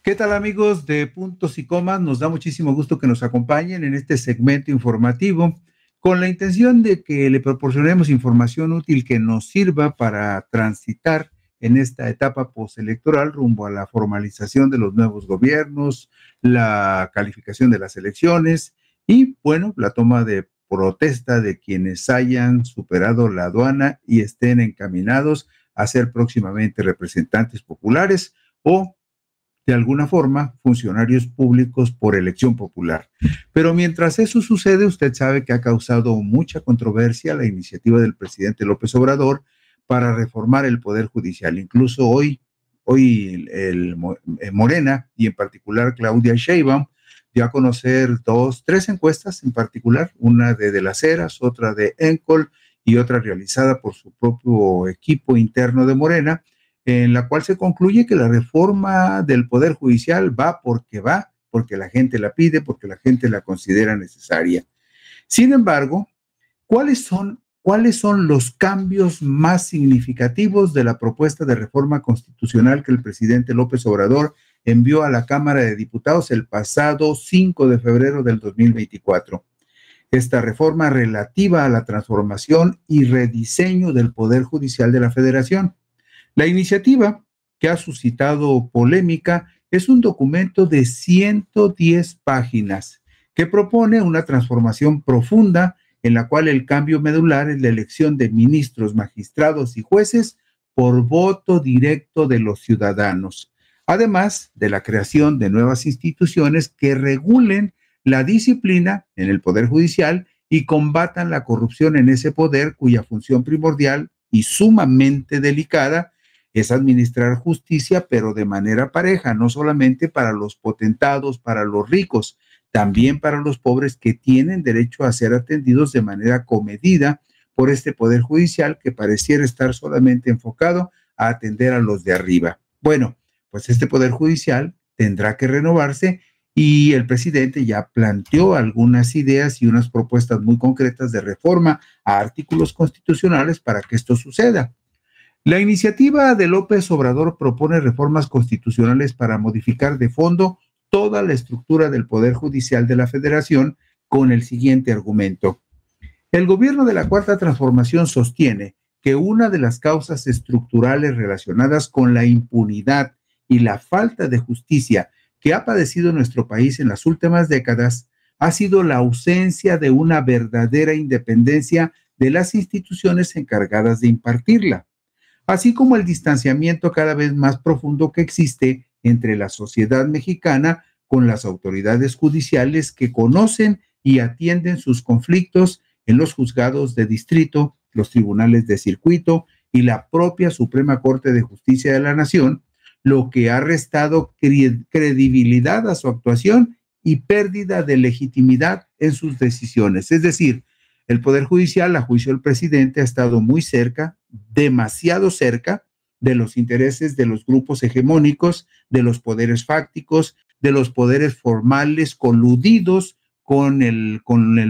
¿Qué tal, amigos de Puntos y Comas? Nos da muchísimo gusto que nos acompañen en este segmento informativo con la intención de que le proporcionemos información útil que nos sirva para transitar en esta etapa postelectoral rumbo a la formalización de los nuevos gobiernos, la calificación de las elecciones y, bueno, la toma de protesta de quienes hayan superado la aduana y estén encaminados a ser próximamente representantes populares o de alguna forma, funcionarios públicos por elección popular. Pero mientras eso sucede, usted sabe que ha causado mucha controversia la iniciativa del presidente López Obrador para reformar el Poder Judicial. Incluso hoy Morena y en particular Claudia Sheinbaum dio a conocer tres encuestas en particular, una de Las Heras, otra de Encol y otra realizada por su propio equipo interno de Morena, en la cual se concluye que la reforma del Poder Judicial va, porque la gente la pide, porque la gente la considera necesaria. Sin embargo, ¿cuáles son los cambios más significativos de la propuesta de reforma constitucional que el presidente López Obrador envió a la Cámara de Diputados el pasado 5 de febrero del 2024? Esta reforma relativa a la transformación y rediseño del Poder Judicial de la Federación. La iniciativa, que ha suscitado polémica, es un documento de 110 páginas que propone una transformación profunda en la cual el cambio medular es la elección de ministros, magistrados y jueces por voto directo de los ciudadanos, además de la creación de nuevas instituciones que regulen la disciplina en el Poder Judicial y combatan la corrupción en ese poder, cuya función primordial y sumamente delicada es administrar justicia, pero de manera pareja, no solamente para los potentados, para los ricos, también para los pobres que tienen derecho a ser atendidos de manera comedida por este Poder Judicial que pareciera estar solamente enfocado a atender a los de arriba. Bueno, pues este Poder Judicial tendrá que renovarse y el presidente ya planteó algunas ideas y unas propuestas muy concretas de reforma a artículos constitucionales para que esto suceda. La iniciativa de López Obrador propone reformas constitucionales para modificar de fondo toda la estructura del Poder Judicial de la Federación con el siguiente argumento. El gobierno de la Cuarta Transformación sostiene que una de las causas estructurales relacionadas con la impunidad y la falta de justicia que ha padecido nuestro país en las últimas décadas ha sido la ausencia de una verdadera independencia de las instituciones encargadas de impartirla, así como el distanciamiento cada vez más profundo que existe entre la sociedad mexicana con las autoridades judiciales que conocen y atienden sus conflictos en los juzgados de distrito, los tribunales de circuito y la propia Suprema Corte de Justicia de la Nación, lo que ha restado credibilidad a su actuación y pérdida de legitimidad en sus decisiones. Es decir, el Poder Judicial, a juicio del presidente, ha estado muy cerca, demasiado cerca, de los intereses de los grupos hegemónicos, de los poderes fácticos, de los poderes formales coludidos con el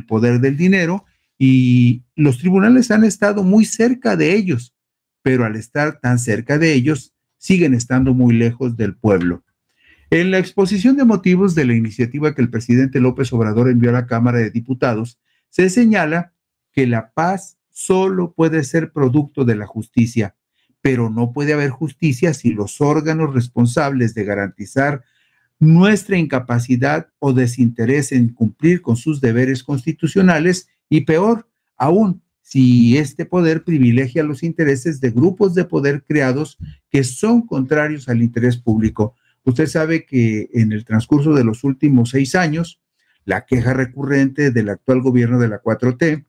poder del dinero, y los tribunales han estado muy cerca de ellos, pero al estar tan cerca de ellos, siguen estando muy lejos del pueblo. En la exposición de motivos de la iniciativa que el presidente López Obrador envió a la Cámara de Diputados, se señala que la paz solo puede ser producto de la justicia, pero no puede haber justicia si los órganos responsables de garantizar nuestra incapacidad o desinterés en cumplir con sus deberes constitucionales y peor aún, si este poder privilegia los intereses de grupos de poder creados que son contrarios al interés público. Usted sabe que en el transcurso de los últimos 6 años, la queja recurrente del actual gobierno de la 4T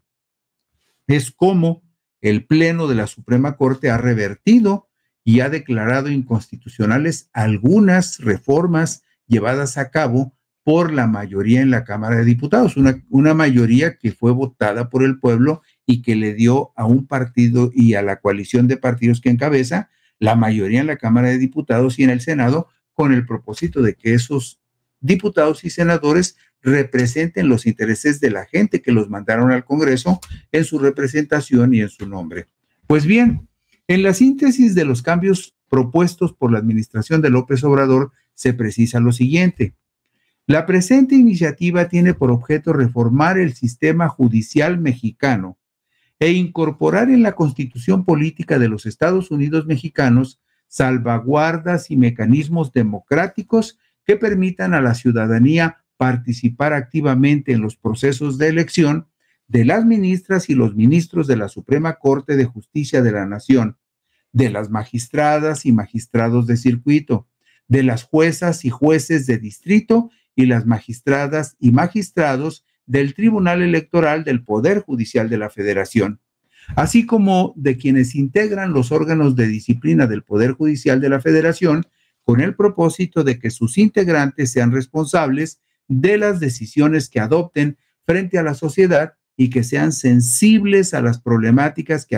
es cómo el Pleno de la Suprema Corte ha revertido y ha declarado inconstitucionales algunas reformas llevadas a cabo por la mayoría en la Cámara de Diputados, una mayoría que fue votada por el pueblo y que le dio a un partido y a la coalición de partidos que encabeza la mayoría en la Cámara de Diputados y en el Senado, con el propósito de que esos diputados y senadores representen los intereses de la gente que los mandaron al Congreso en su representación y en su nombre. Pues bien, en la síntesis de los cambios propuestos por la administración de López Obrador, se precisa lo siguiente. La presente iniciativa tiene por objeto reformar el sistema judicial mexicano e incorporar en la Constitución Política de los Estados Unidos mexicanos salvaguardas y mecanismos democráticos que permitan a la ciudadanía participar activamente en los procesos de elección de las ministras y los ministros de la Suprema Corte de Justicia de la Nación, de las magistradas y magistrados de circuito, de las juezas y jueces de distrito y las magistradas y magistrados del Tribunal Electoral del Poder Judicial de la Federación, así como de quienes integran los órganos de disciplina del Poder Judicial de la Federación, con el propósito de que sus integrantes sean responsables de las decisiones que adopten frente a la sociedad y que sean sensibles a las problemáticas que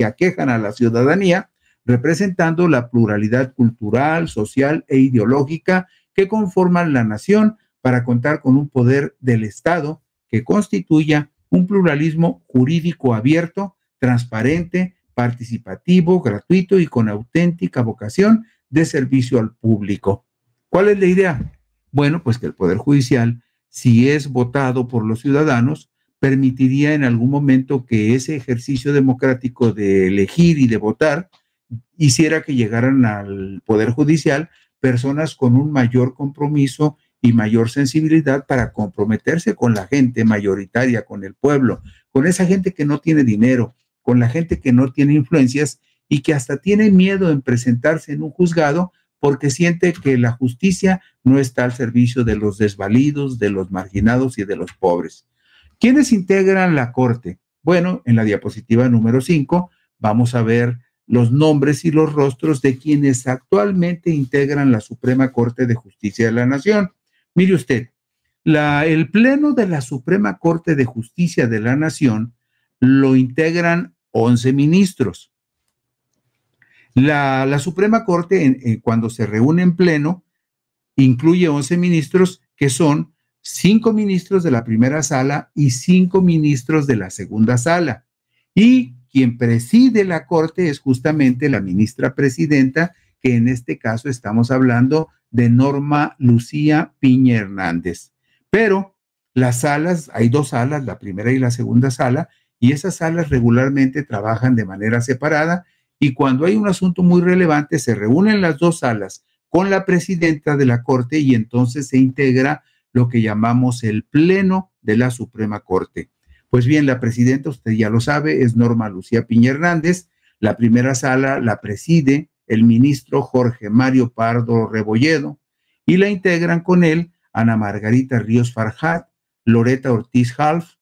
aquejan a la ciudadanía, representando la pluralidad cultural, social e ideológica que conforman la nación, para contar con un poder del Estado que constituya un pluralismo jurídico abierto, transparente, participativo, gratuito y con auténtica vocación de servicio al público. ¿Cuál es la idea? Bueno, pues que el Poder Judicial, si es votado por los ciudadanos, permitiría en algún momento que ese ejercicio democrático de elegir y de votar hiciera que llegaran al Poder Judicial personas con un mayor compromiso y mayor sensibilidad para comprometerse con la gente mayoritaria, con el pueblo, con esa gente que no tiene dinero, con la gente que no tiene influencias y que hasta tiene miedo en presentarse en un juzgado porque siente que la justicia no está al servicio de los desvalidos, de los marginados y de los pobres. ¿Quiénes integran la Corte? Bueno, en la diapositiva número 5 vamos a ver los nombres y los rostros de quienes actualmente integran la Suprema Corte de Justicia de la Nación. Mire usted, el Pleno de la Suprema Corte de Justicia de la Nación lo integran 11 ministros. La Suprema Corte, cuando se reúne en pleno, incluye 11 ministros que son 5 ministros de la primera sala y 5 ministros de la segunda sala. Y quien preside la Corte es justamente la ministra presidenta, que en este caso estamos hablando de Norma Lucía Piña Hernández. Pero las salas, hay 2 salas, la primera y la segunda sala, y esas salas regularmente trabajan de manera separada, y cuando hay un asunto muy relevante se reúnen las 2 salas con la presidenta de la Corte y entonces se integra lo que llamamos el Pleno de la Suprema Corte. Pues bien, la presidenta, usted ya lo sabe, es Norma Lucía Piña Hernández. La primera sala la preside el ministro Jorge Mario Pardo Rebolledo y la integran con él Ana Margarita Ríos Farjat, Loreta Ortiz Half,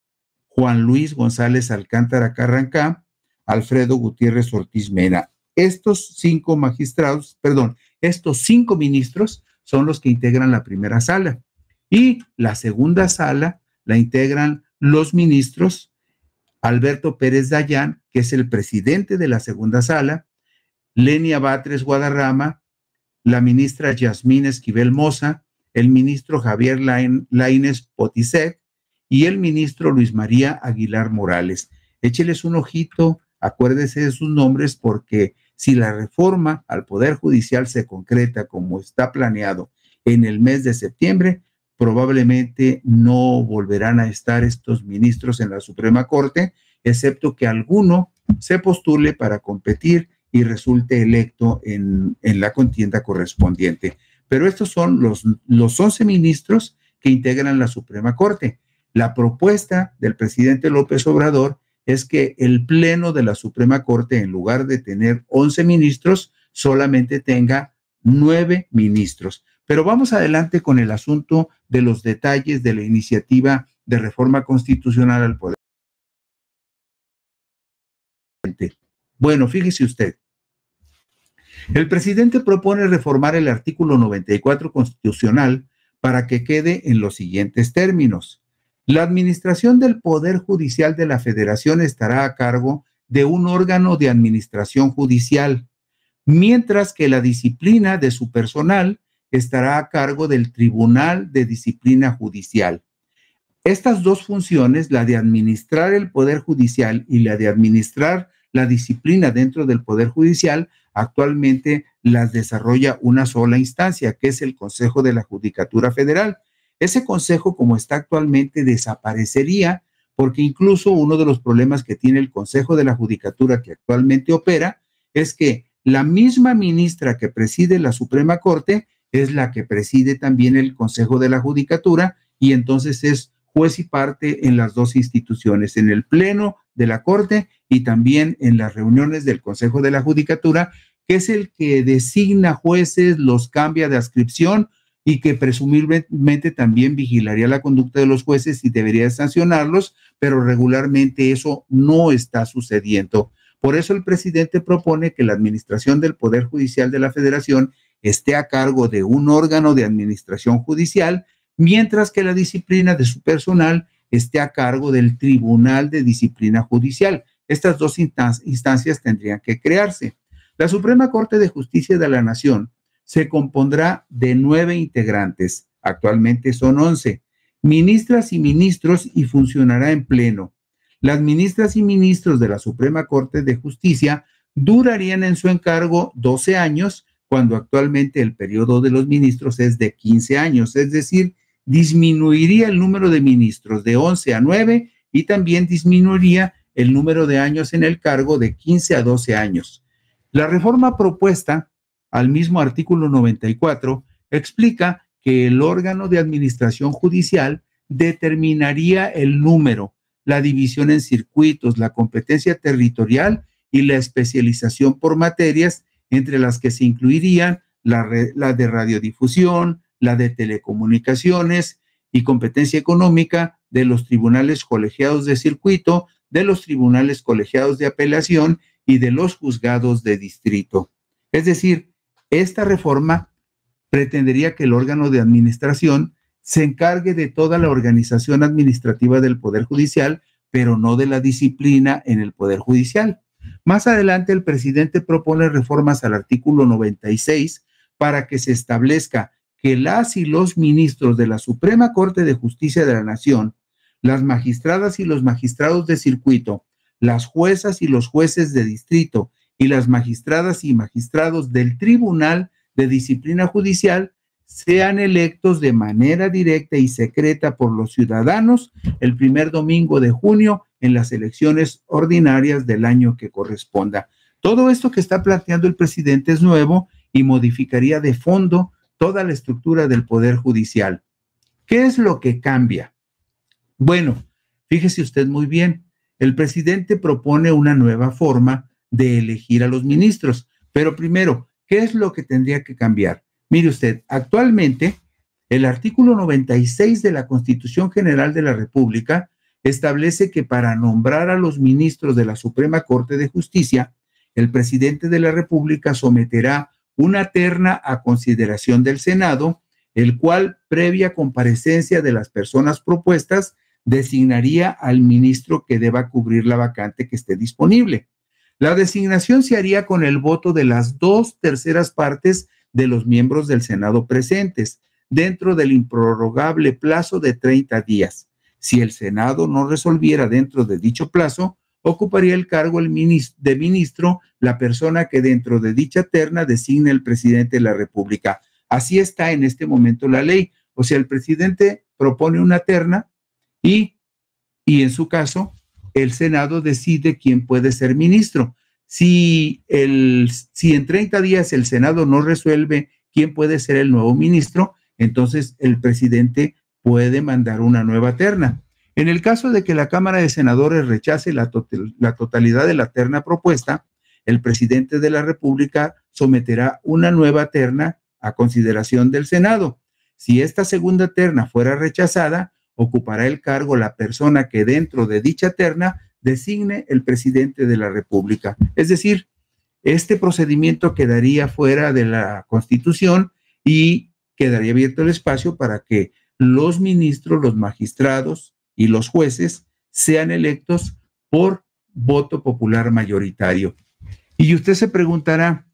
Juan Luis González Alcántara Carrancá, Alfredo Gutiérrez Ortiz Mena. Estos 5 ministros son los que integran la primera sala. Y la segunda sala la integran los ministros Alberto Pérez Dayán, que es el presidente de la segunda sala, Lenia Batres Guadarrama, la ministra Yasmín Esquivel Moza, el ministro Javier Laínez Potisek y el ministro Luis María Aguilar Morales. Écheles un ojito, acuérdese de sus nombres, porque si la reforma al Poder Judicial se concreta como está planeado en el mes de septiembre, probablemente no volverán a estar estos ministros en la Suprema Corte, excepto que alguno se postule para competir y resulte electo en la contienda correspondiente. Pero estos son los 11 ministros que integran la Suprema Corte. La propuesta del presidente López Obrador es que el Pleno de la Suprema Corte, en lugar de tener 11 ministros, solamente tenga 9 ministros. Pero vamos adelante con el asunto de los detalles de la iniciativa de reforma constitucional al Poder. Bueno, fíjese usted. El presidente propone reformar el artículo 94 constitucional para que quede en los siguientes términos. La administración del Poder Judicial de la Federación estará a cargo de un órgano de administración judicial, mientras que la disciplina de su personal estará a cargo del Tribunal de Disciplina Judicial. Estas 2 funciones, la de administrar el Poder Judicial y la de administrar la disciplina dentro del Poder Judicial, actualmente las desarrolla una sola instancia, que es el Consejo de la Judicatura Federal. Ese consejo, como está actualmente, desaparecería, porque incluso uno de los problemas que tiene el Consejo de la Judicatura que actualmente opera es que la misma ministra que preside la Suprema Corte es la que preside también el Consejo de la Judicatura, y entonces es juez y parte en las dos instituciones, en el Pleno de la Corte y también en las reuniones del Consejo de la Judicatura, que es el que designa jueces, los cambia de adscripción y que presumiblemente también vigilaría la conducta de los jueces y debería sancionarlos, pero regularmente eso no está sucediendo. Por eso el presidente propone que la administración del Poder Judicial de la Federación esté a cargo de un órgano de administración judicial, mientras que la disciplina de su personal esté a cargo del Tribunal de Disciplina Judicial. Estas dos instancias tendrían que crearse. La Suprema Corte de Justicia de la Nación se compondrá de 9 integrantes, actualmente son 11, ministras y ministros, y funcionará en pleno. Las ministras y ministros de la Suprema Corte de Justicia durarían en su encargo 12 años, cuando actualmente el periodo de los ministros es de 15 años, es decir, disminuiría el número de ministros de 11 a 9 y también disminuiría el número de años en el cargo de 15 a 12 años. La reforma propuesta al mismo artículo 94 explica que el órgano de administración judicial determinaría el número, la división en circuitos, la competencia territorial y la especialización por materias, entre las que se incluirían la de radiodifusión, la de telecomunicaciones y competencia económica de los tribunales colegiados de circuito, de los tribunales colegiados de apelación y de los juzgados de distrito. Es decir, esta reforma pretendería que el órgano de administración se encargue de toda la organización administrativa del Poder Judicial, pero no de la disciplina en el Poder Judicial. Más adelante, el presidente propone reformas al artículo 96 para que se establezca que las y los ministros de la Suprema Corte de Justicia de la Nación, las magistradas y los magistrados de circuito, las juezas y los jueces de distrito y las magistradas y magistrados del Tribunal de Disciplina Judicial sean electos de manera directa y secreta por los ciudadanos el primer domingo de junio en las elecciones ordinarias del año que corresponda. Todo esto que está planteando el presidente es nuevo y modificaría de fondo toda la estructura del Poder Judicial. ¿Qué es lo que cambia? Bueno, fíjese usted muy bien, el presidente propone una nueva forma de elegir a los ministros, pero primero, ¿qué es lo que tendría que cambiar? Mire usted, actualmente el artículo 96 de la Constitución General de la República establece que para nombrar a los ministros de la Suprema Corte de Justicia, el presidente de la República someterá una terna a consideración del Senado, el cual, previa comparecencia de las personas propuestas, designaría al ministro que deba cubrir la vacante que esté disponible. La designación se haría con el voto de las 2/3 partes de los miembros del Senado presentes, dentro del improrrogable plazo de 30 días. Si el Senado no resolviera dentro de dicho plazo, ocuparía el cargo de ministro la persona que dentro de dicha terna designe el presidente de la República. Así está en este momento la ley. O sea, el presidente propone una terna y en su caso, el Senado decide quién puede ser ministro. Si en 30 días el Senado no resuelve quién puede ser el nuevo ministro, entonces el presidente puede mandar una nueva terna. En el caso de que la Cámara de Senadores rechace la totalidad de la terna propuesta, el presidente de la República someterá una nueva terna a consideración del Senado. Si esta segunda terna fuera rechazada, ocupará el cargo la persona que dentro de dicha terna designe el presidente de la República. Es decir, este procedimiento quedaría fuera de la Constitución y quedaría abierto el espacio para que los ministros, los magistrados y los jueces sean electos por voto popular mayoritario. Y usted se preguntará,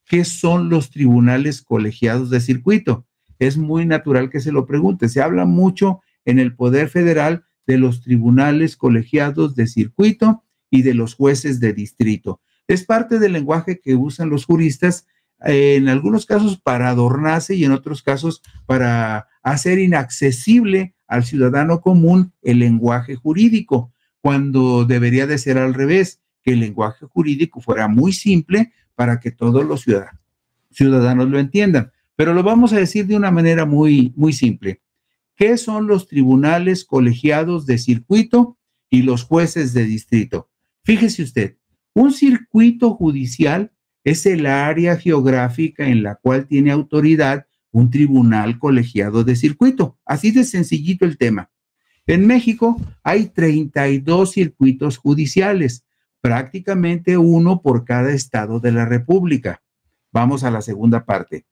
¿qué son los tribunales colegiados de circuito? Es muy natural que se lo pregunte. Se habla mucho en el Poder Federal de los tribunales colegiados de circuito y de los jueces de distrito. Es parte del lenguaje que usan los juristas en algunos casos para adornarse y en otros casos para hacer inaccesible al ciudadano común el lenguaje jurídico, cuando debería de ser al revés, que el lenguaje jurídico fuera muy simple para que todos los ciudadanos lo entiendan. Pero lo vamos a decir de una manera muy, muy simple. ¿Qué son los tribunales colegiados de circuito y los jueces de distrito? Fíjese usted, un circuito judicial es el área geográfica en la cual tiene autoridad un tribunal colegiado de circuito. Así de sencillito el tema. En México hay 32 circuitos judiciales, prácticamente uno por cada estado de la República. Vamos a la segunda parte.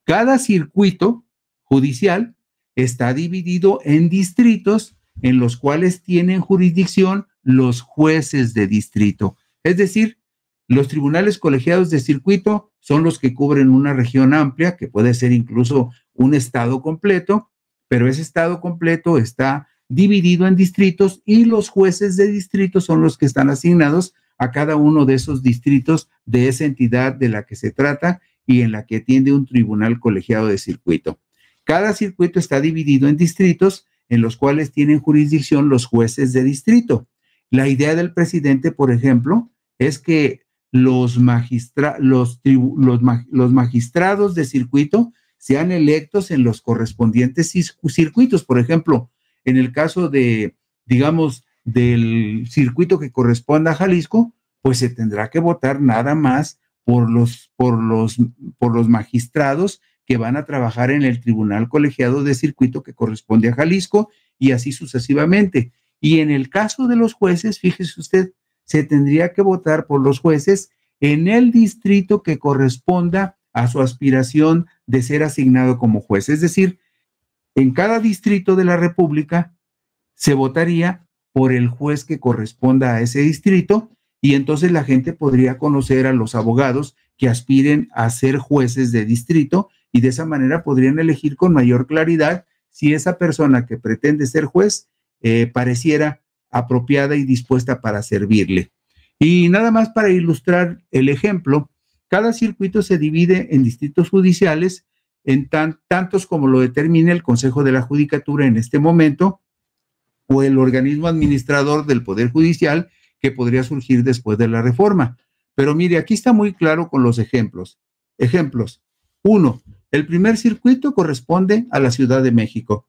Cada circuito judicial está dividido en distritos en los cuales tienen jurisdicción los jueces de distrito. Es decir, los tribunales colegiados de circuito son los que cubren una región amplia, que puede ser incluso un estado completo, pero ese estado completo está dividido en distritos y los jueces de distrito son los que están asignados a cada uno de esos distritos de esa entidad de la que se trata y en la que atiende un tribunal colegiado de circuito. Cada circuito está dividido en distritos en los cuales tienen jurisdicción los jueces de distrito. La idea del presidente, por ejemplo, es que los magistrados de circuito sean electos en los correspondientes circuitos. Por ejemplo, en el caso de, digamos, del circuito que corresponda a Jalisco, pues se tendrá que votar nada más por los magistrados que van a trabajar en el tribunal colegiado de circuito que corresponde a Jalisco y así sucesivamente. Y en el caso de los jueces, fíjese usted, se tendría que votar por los jueces en el distrito que corresponda a su aspiración de ser asignado como juez. Es decir, en cada distrito de la República se votaría por el juez que corresponda a ese distrito y entonces la gente podría conocer a los abogados que aspiren a ser jueces de distrito y de esa manera podrían elegir con mayor claridad si esa persona que pretende ser juez pareciera apropiada y dispuesta para servirle. Y nada más para ilustrar el ejemplo, cada circuito se divide en distritos judiciales, en tantos como lo determine el Consejo de la Judicatura en este momento o el organismo administrador del Poder Judicial que podría surgir después de la reforma. Pero mire, aquí está muy claro con los ejemplos. Ejemplos. 1. El primer circuito corresponde a la Ciudad de México.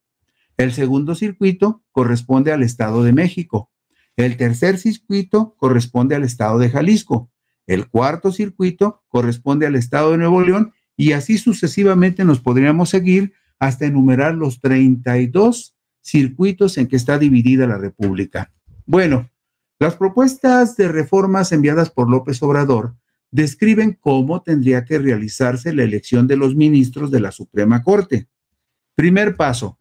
El segundo circuito corresponde al Estado de México. El tercer circuito corresponde al Estado de Jalisco. El cuarto circuito corresponde al Estado de Nuevo León y así sucesivamente nos podríamos seguir hasta enumerar los 32 circuitos en que está dividida la República. Bueno, las propuestas de reformas enviadas por López Obrador describen cómo tendría que realizarse la elección de los ministros de la Suprema Corte. Primer paso.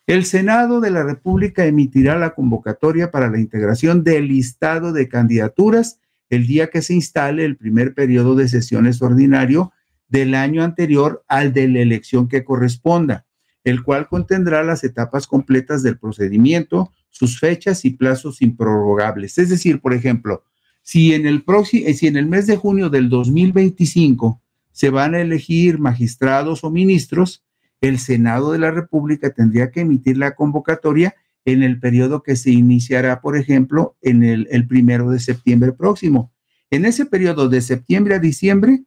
El Senado de la República emitirá la convocatoria para la integración del listado de candidaturas el día que se instale el primer periodo de sesiones ordinario del año anterior al de la elección que corresponda, el cual contendrá las etapas completas del procedimiento, sus fechas y plazos improrrogables. Es decir, por ejemplo, si en el mes de junio del 2025 se van a elegir magistrados o ministros, el Senado de la República tendría que emitir la convocatoria en el periodo que se iniciará, por ejemplo, en el 1 de septiembre próximo. En ese periodo de septiembre a diciembre,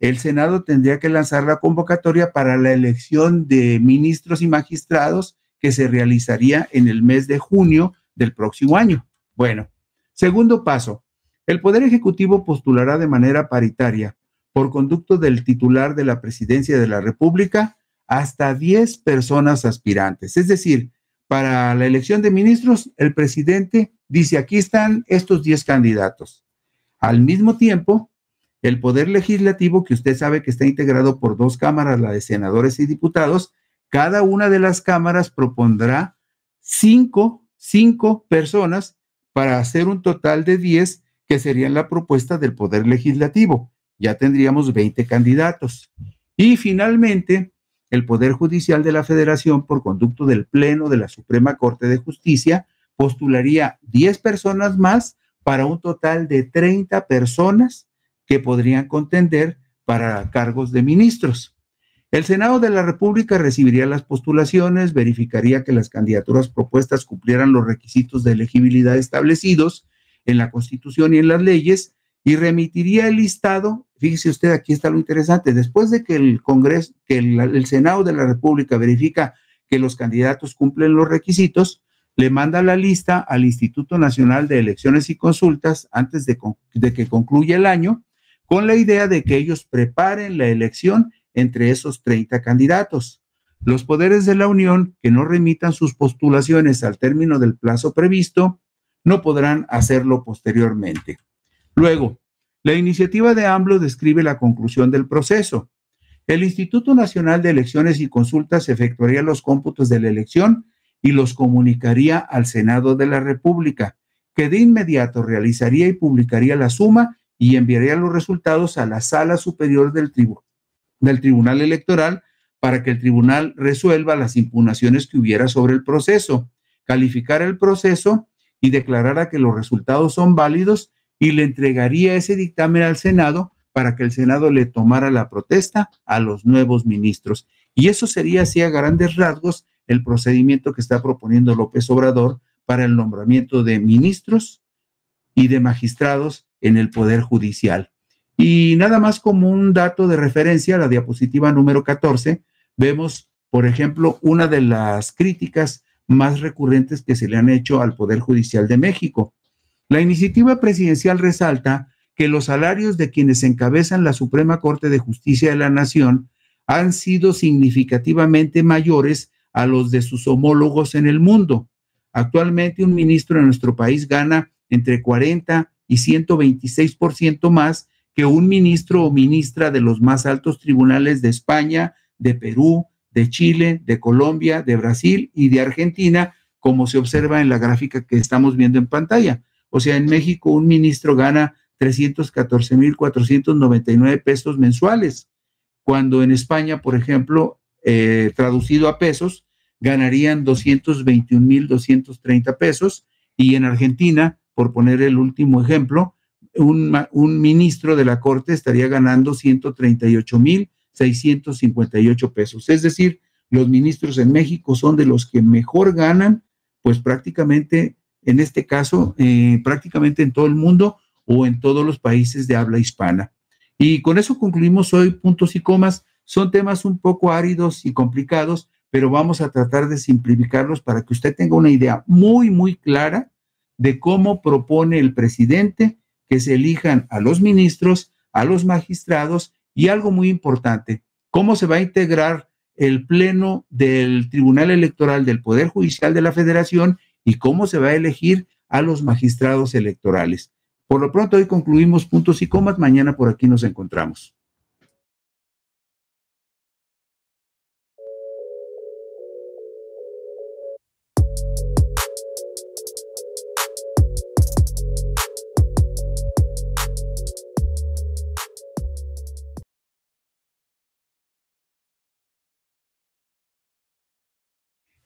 el Senado tendría que lanzar la convocatoria para la elección de ministros y magistrados que se realizaría en el mes de junio del próximo año. Bueno, segundo paso, el Poder Ejecutivo postulará de manera paritaria, por conducto del titular de la Presidencia de la República, hasta 10 personas aspirantes. Es decir, para la elección de ministros, el presidente dice, aquí están estos 10 candidatos. Al mismo tiempo, el Poder Legislativo, que usted sabe que está integrado por 2 cámaras, la de senadores y diputados, cada una de las cámaras propondrá 5 personas para hacer un total de 10 que serían la propuesta del Poder Legislativo. Ya tendríamos 20 candidatos. Y finalmente, el Poder Judicial de la Federación, por conducto del Pleno de la Suprema Corte de Justicia, postularía 10 personas más para un total de 30 personas que podrían contender para cargos de ministros. El Senado de la República recibiría las postulaciones, verificaría que las candidaturas propuestas cumplieran los requisitos de elegibilidad establecidos en la Constitución y en las leyes y remitiría el listado. Fíjese usted, aquí está lo interesante, después de que el Congreso, que el Senado de la República verifica que los candidatos cumplen los requisitos, le manda la lista al Instituto Nacional de Elecciones y Consultas antes de que concluya el año, con la idea de que ellos preparen la elección entre esos 30 candidatos. Los poderes de la Unión que no remitan sus postulaciones al término del plazo previsto no podrán hacerlo posteriormente. Luego, la iniciativa de AMLO describe la conclusión del proceso. El Instituto Nacional de Elecciones y Consultas efectuaría los cómputos de la elección y los comunicaría al Senado de la República, que de inmediato realizaría y publicaría la suma y enviaría los resultados a la Sala Superior del Tribunal Electoral para que el tribunal resuelva las impugnaciones que hubiera sobre el proceso, calificara el proceso y declarara que los resultados son válidos y le entregaría ese dictamen al Senado para que el Senado le tomara la protesta a los nuevos ministros. Y eso sería así a grandes rasgos el procedimiento que está proponiendo López Obrador para el nombramiento de ministros y de magistrados en el Poder Judicial. Y nada más como un dato de referencia, la diapositiva número 14, vemos, por ejemplo, una de las críticas más recurrentes que se le han hecho al Poder Judicial de México. La iniciativa presidencial resalta que los salarios de quienes encabezan la Suprema Corte de Justicia de la Nación han sido significativamente mayores a los de sus homólogos en el mundo. Actualmente un ministro en nuestro país gana entre 40 y 126% más que un ministro o ministra de los más altos tribunales de España, de Perú, de Chile, de Colombia, de Brasil y de Argentina, como se observa en la gráfica que estamos viendo en pantalla. O sea, en México un ministro gana 314,499 pesos mensuales, cuando en España, por ejemplo, traducido a pesos, ganarían 221,230 pesos, y en Argentina, por poner el último ejemplo, un ministro de la Corte estaría ganando 138,658 pesos. Es decir, los ministros en México son de los que mejor ganan, pues prácticamente, en este caso, prácticamente en todo el mundo o en todos los países de habla hispana. Y con eso concluimos hoy Puntos y Comas. Son temas un poco áridos y complicados, pero vamos a tratar de simplificarlos para que usted tenga una idea muy, muy clara de cómo propone el presidente que se elijan a los ministros, a los magistrados y algo muy importante, cómo se va a integrar el pleno del Tribunal Electoral del Poder Judicial de la Federación y cómo se va a elegir a los magistrados electorales. Por lo pronto, hoy concluimos Puntos y Comas. Mañana por aquí nos encontramos.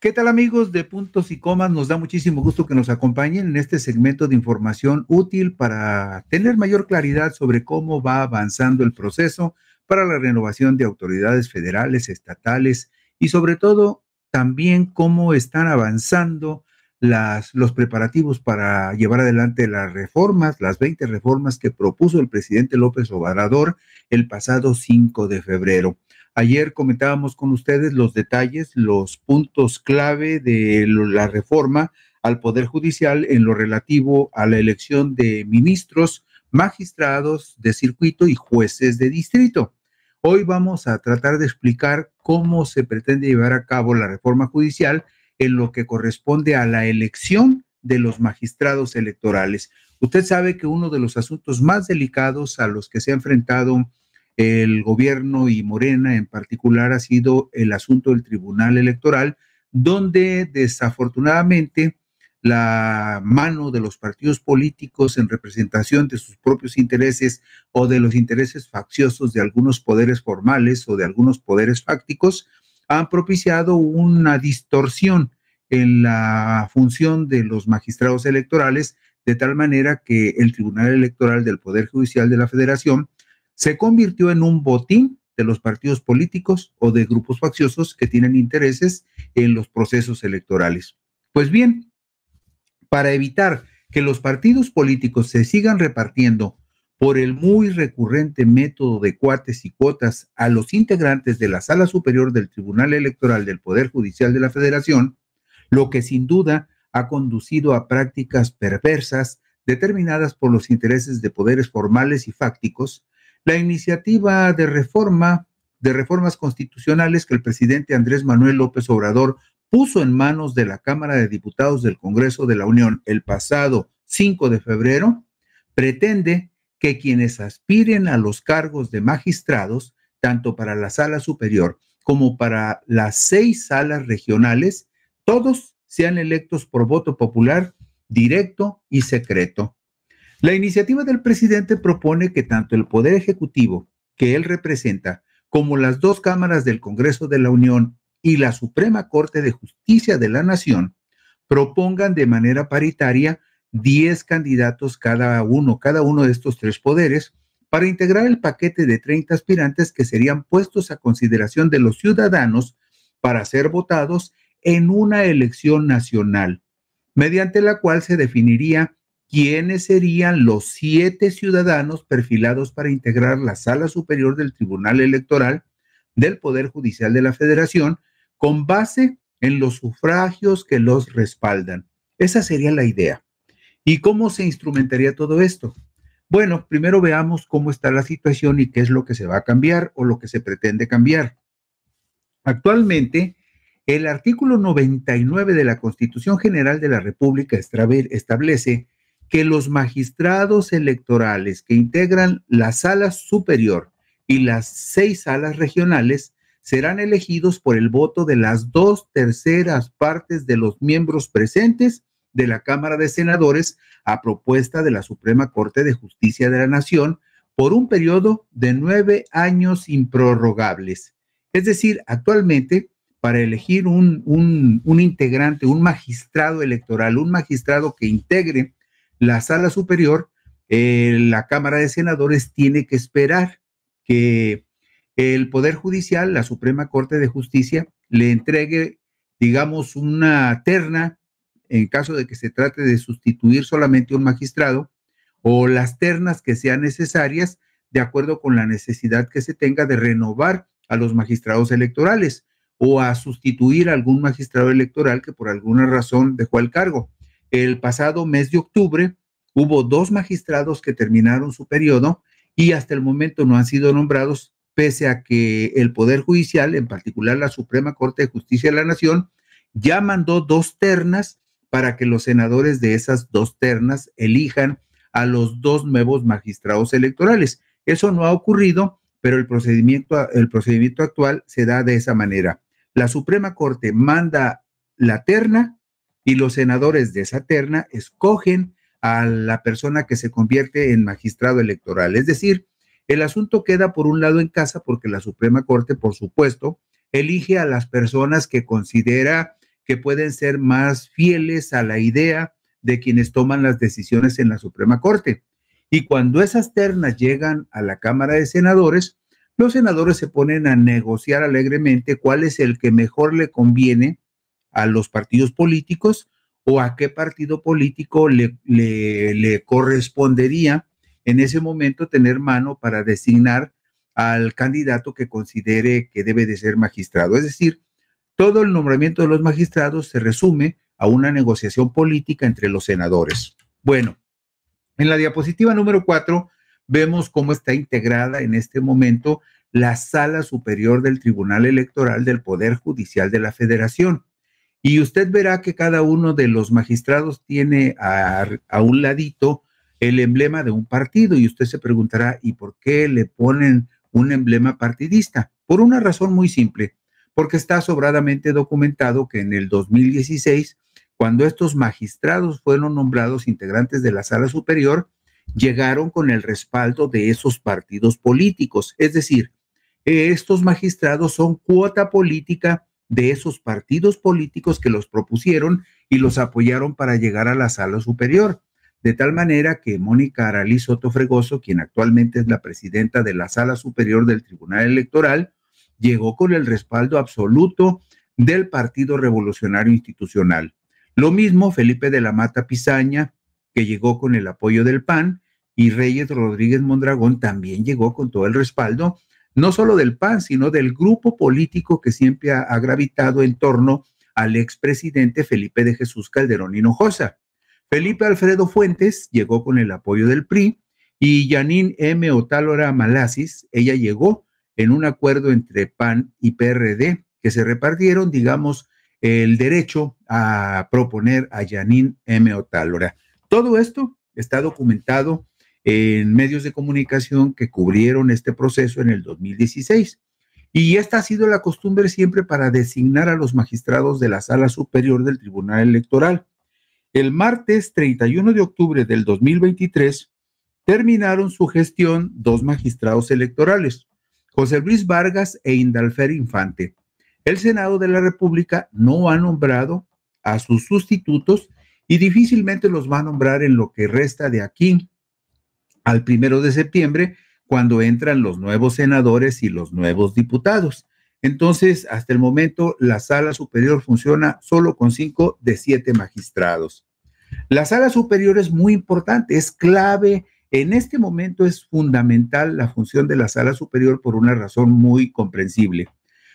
¿Qué tal, amigos de Puntos y Comas? Nos da muchísimo gusto que nos acompañen en este segmento de información útil para tener mayor claridad sobre cómo va avanzando el proceso para la renovación de autoridades federales, estatales y sobre todo también cómo están avanzando los preparativos para llevar adelante las reformas, las 20 reformas que propuso el presidente López Obrador el pasado 5 de febrero. Ayer comentábamos con ustedes los detalles, los puntos clave de la reforma al Poder Judicial en lo relativo a la elección de ministros, magistrados de circuito y jueces de distrito. Hoy vamos a tratar de explicar cómo se pretende llevar a cabo la reforma judicial en lo que corresponde a la elección de los magistrados electorales. Usted sabe que uno de los asuntos más delicados a los que se ha enfrentado el gobierno y Morena en particular ha sido el asunto del Tribunal Electoral, donde desafortunadamente la mano de los partidos políticos en representación de sus propios intereses o de los intereses facciosos de algunos poderes formales o de algunos poderes fácticos han propiciado una distorsión en la función de los magistrados electorales, de tal manera que el Tribunal Electoral del Poder Judicial de la Federación se convirtió en un botín de los partidos políticos o de grupos facciosos que tienen intereses en los procesos electorales. Pues bien, para evitar que los partidos políticos se sigan repartiendo por el muy recurrente método de cuates y cuotas a los integrantes de la Sala Superior del Tribunal Electoral del Poder Judicial de la Federación, lo que sin duda ha conducido a prácticas perversas determinadas por los intereses de poderes formales y fácticos, la iniciativa de reformas constitucionales que el presidente Andrés Manuel López Obrador puso en manos de la Cámara de Diputados del Congreso de la Unión el pasado 5 de febrero, pretende que quienes aspiren a los cargos de magistrados, tanto para la Sala Superior como para las 6 salas regionales, todos sean electos por voto popular, directo y secreto. La iniciativa del presidente propone que tanto el Poder Ejecutivo, que él representa, como las 2 cámaras del Congreso de la Unión y la Suprema Corte de Justicia de la Nación propongan de manera paritaria 10 candidatos cada uno de estos 3 poderes para integrar el paquete de 30 aspirantes que serían puestos a consideración de los ciudadanos para ser votados en una elección nacional, mediante la cual se definiría quiénes serían los 7 ciudadanos perfilados para integrar la Sala Superior del Tribunal Electoral del Poder Judicial de la Federación con base en los sufragios que los respaldan. Esa sería la idea. ¿Y cómo se instrumentaría todo esto? Bueno, primero veamos cómo está la situación y qué es lo que se va a cambiar o lo que se pretende cambiar. Actualmente, el artículo 99 de la Constitución General de la República establece que los magistrados electorales que integran la Sala Superior y las 6 salas regionales serán elegidos por el voto de las 2/3 partes de los miembros presentes de la Cámara de Senadores a propuesta de la Suprema Corte de Justicia de la Nación por un periodo de 9 años improrrogables. Es decir, actualmente, para elegir un integrante, un magistrado electoral, un magistrado que integre la Sala Superior, la Cámara de Senadores tiene que esperar que el Poder Judicial, la Suprema Corte de Justicia, le entregue, digamos, una terna en caso de que se trate de sustituir solamente un magistrado, o las ternas que sean necesarias de acuerdo con la necesidad que se tenga de renovar a los magistrados electorales o a sustituir a algún magistrado electoral que por alguna razón dejó el cargo. El pasado mes de octubre hubo 2 magistrados que terminaron su periodo y hasta el momento no han sido nombrados, pese a que el Poder Judicial, en particular la Suprema Corte de Justicia de la Nación, ya mandó 2 ternas para que los senadores de esas 2 ternas elijan a los 2 nuevos magistrados electorales. Eso no ha ocurrido, pero el procedimiento actual se da de esa manera. La Suprema Corte manda la terna y los senadores de esa terna escogen a la persona que se convierte en magistrado electoral. Es decir, el asunto queda por un lado en casa porque la Suprema Corte, por supuesto, elige a las personas que considera que pueden ser más fieles a la idea de quienes toman las decisiones en la Suprema Corte. Y cuando esas ternas llegan a la Cámara de Senadores, los senadores se ponen a negociar alegremente cuál es el que mejor le conviene a los partidos políticos o a qué partido político le correspondería en ese momento tener mano para designar al candidato que considere que debe de ser magistrado. Es decir, todo el nombramiento de los magistrados se resume a una negociación política entre los senadores. Bueno, en la diapositiva número 4 vemos cómo está integrada en este momento la Sala Superior del Tribunal Electoral del Poder Judicial de la Federación. Y usted verá que cada uno de los magistrados tiene a un ladito el emblema de un partido y usted se preguntará, ¿y por qué le ponen un emblema partidista? Por una razón muy simple, porque está sobradamente documentado que en el 2016, cuando estos magistrados fueron nombrados integrantes de la Sala Superior, llegaron con el respaldo de esos partidos políticos. Es decir, estos magistrados son cuota política de esos partidos políticos que los propusieron y los apoyaron para llegar a la Sala Superior. de tal manera que Mónica Aralí Soto Fregoso, quien actualmente es la presidenta de la Sala Superior del Tribunal Electoral, llegó con el respaldo absoluto del Partido Revolucionario Institucional. Lo mismo Felipe de la Mata Pizaña, que llegó con el apoyo del PAN, y Reyes Rodríguez Mondragón también llegó con todo el respaldo, no solo del PAN, sino del grupo político que siempre ha gravitado en torno al expresidente Felipe de Jesús Calderón Hinojosa. Felipe Alfredo Fuentes llegó con el apoyo del PRI y Yanine M. Otálora Malasis, ella llegó en un acuerdo entre PAN y PRD, que se repartieron, digamos, el derecho a proponer a Yanine M. Otálora. Todo esto está documentado en medios de comunicación que cubrieron este proceso en el 2016. Y esta ha sido la costumbre siempre para designar a los magistrados de la Sala Superior del Tribunal Electoral. El martes 31 de octubre del 2023 terminaron su gestión 2 magistrados electorales, José Luis Vargas e Indalfer Infante. El Senado de la República no ha nombrado a sus sustitutos y difícilmente los va a nombrar en lo que resta de aquí al 1 de septiembre, cuando entran los nuevos senadores y los nuevos diputados. Entonces, hasta el momento, la Sala Superior funciona solo con 5 de 7 magistrados. La Sala Superior es muy importante, es clave. En este momento es fundamental la función de la Sala Superior por una razón muy comprensible.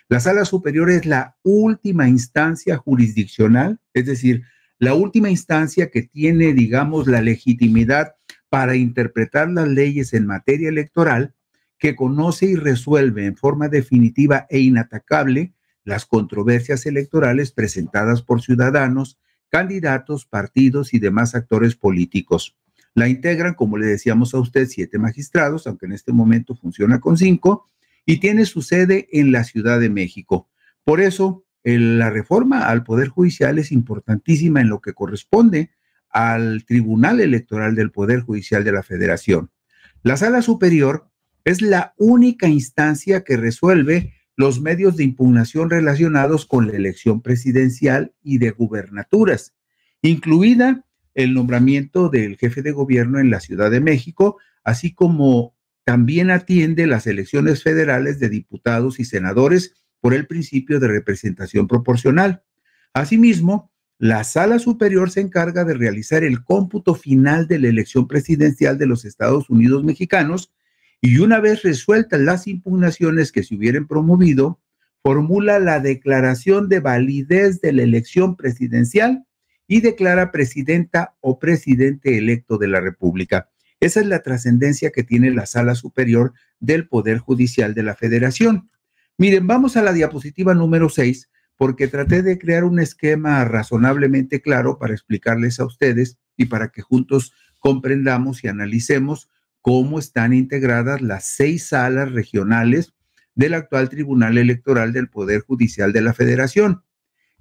La Sala Superior es la última instancia jurisdiccional, es decir, la última instancia que tiene, digamos, la legitimidad para interpretar las leyes en materia electoral, que conoce y resuelve en forma definitiva e inatacable las controversias electorales presentadas por ciudadanos, candidatos, partidos y demás actores políticos. La integran, como le decíamos a usted, 7 magistrados, aunque en este momento funciona con 5, y tiene su sede en la Ciudad de México. Por eso, la reforma al Poder Judicial es importantísima en lo que corresponde al Tribunal Electoral del Poder Judicial de la Federación. La Sala Superior es la única instancia que resuelve los medios de impugnación relacionados con la elección presidencial y de gubernaturas, incluida el nombramiento del jefe de gobierno en la Ciudad de México, así como también atiende las elecciones federales de diputados y senadores por el principio de representación proporcional. Asimismo, la Sala Superior se encarga de realizar el cómputo final de la elección presidencial de los Estados Unidos mexicanos y una vez resueltas las impugnaciones que se hubieran promovido, formula la declaración de validez de la elección presidencial y declara presidenta o presidente electo de la República. Esa es la trascendencia que tiene la Sala Superior del Poder Judicial de la Federación. Miren, vamos a la diapositiva número 6, porque traté de crear un esquema razonablemente claro para explicarles a ustedes y para que juntos comprendamos y analicemos cómo están integradas las 6 salas regionales del actual Tribunal Electoral del Poder Judicial de la Federación.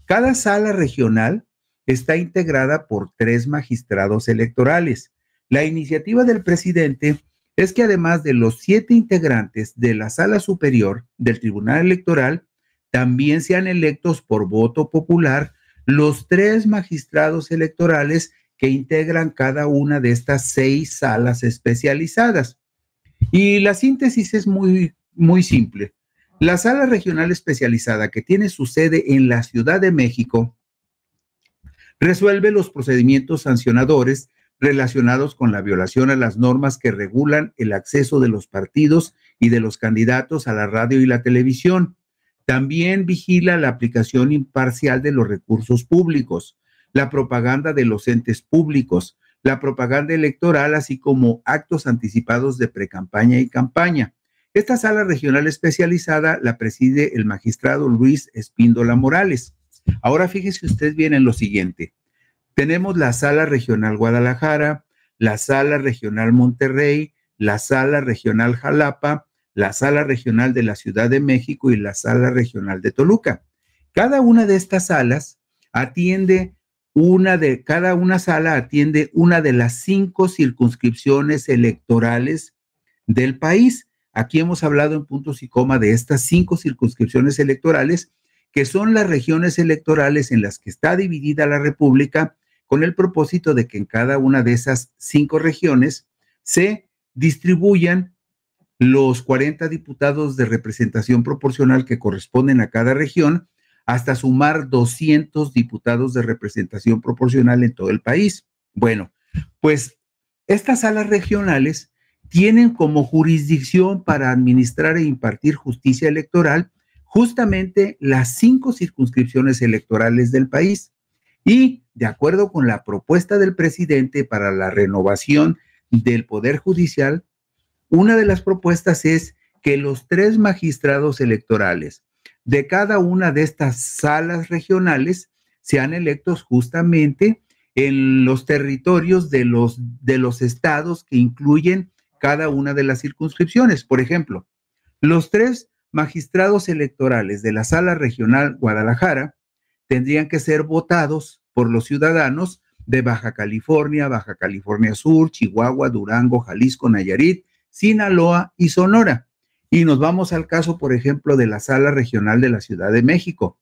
Cada sala regional está integrada por 3 magistrados electorales. La iniciativa del presidente es que además de los 7 integrantes de la Sala Superior del Tribunal Electoral, también sean electos por voto popular los 3 magistrados electorales que integran cada una de estas 6 salas especializadas. Y la síntesis es muy simple. La Sala Regional Especializada, que tiene su sede en la Ciudad de México, resuelve los procedimientos sancionadores relacionados con la violación a las normas que regulan el acceso de los partidos y de los candidatos a la radio y la televisión. También vigila la aplicación imparcial de los recursos públicos, la propaganda de los entes públicos, la propaganda electoral, así como actos anticipados de precampaña y campaña. Esta sala regional especializada la preside el magistrado Luis Espíndola Morales. Ahora fíjese usted bien en lo siguiente. Tenemos la Sala Regional Guadalajara, la Sala Regional Monterrey, la Sala Regional Jalapa, la Sala Regional de la Ciudad de México y la Sala Regional de Toluca. Cada una de estas salas atiende cada una sala atiende una de las 5 circunscripciones electorales del país. Aquí hemos hablado en puntos y coma de estas 5 circunscripciones electorales, que son las regiones electorales en las que está dividida la República con el propósito de que en cada una de esas 5 regiones se distribuyan los 40 diputados de representación proporcional que corresponden a cada región, hasta sumar 200 diputados de representación proporcional en todo el país. Bueno, pues estas salas regionales tienen como jurisdicción para administrar e impartir justicia electoral justamente las 5 circunscripciones electorales del país. Y de acuerdo con la propuesta del presidente para la renovación del Poder Judicial, una de las propuestas es que los 3 magistrados electorales de cada una de estas salas regionales sean electos justamente en los territorios de los estados que incluyen cada una de las circunscripciones. Por ejemplo, los 3 magistrados electorales de la Sala Regional Guadalajara tendrían que ser votados por los ciudadanos de Baja California Sur, Chihuahua, Durango, Jalisco, Nayarit, Sinaloa y Sonora. Y nos vamos al caso, por ejemplo, de la Sala Regional de la Ciudad de México.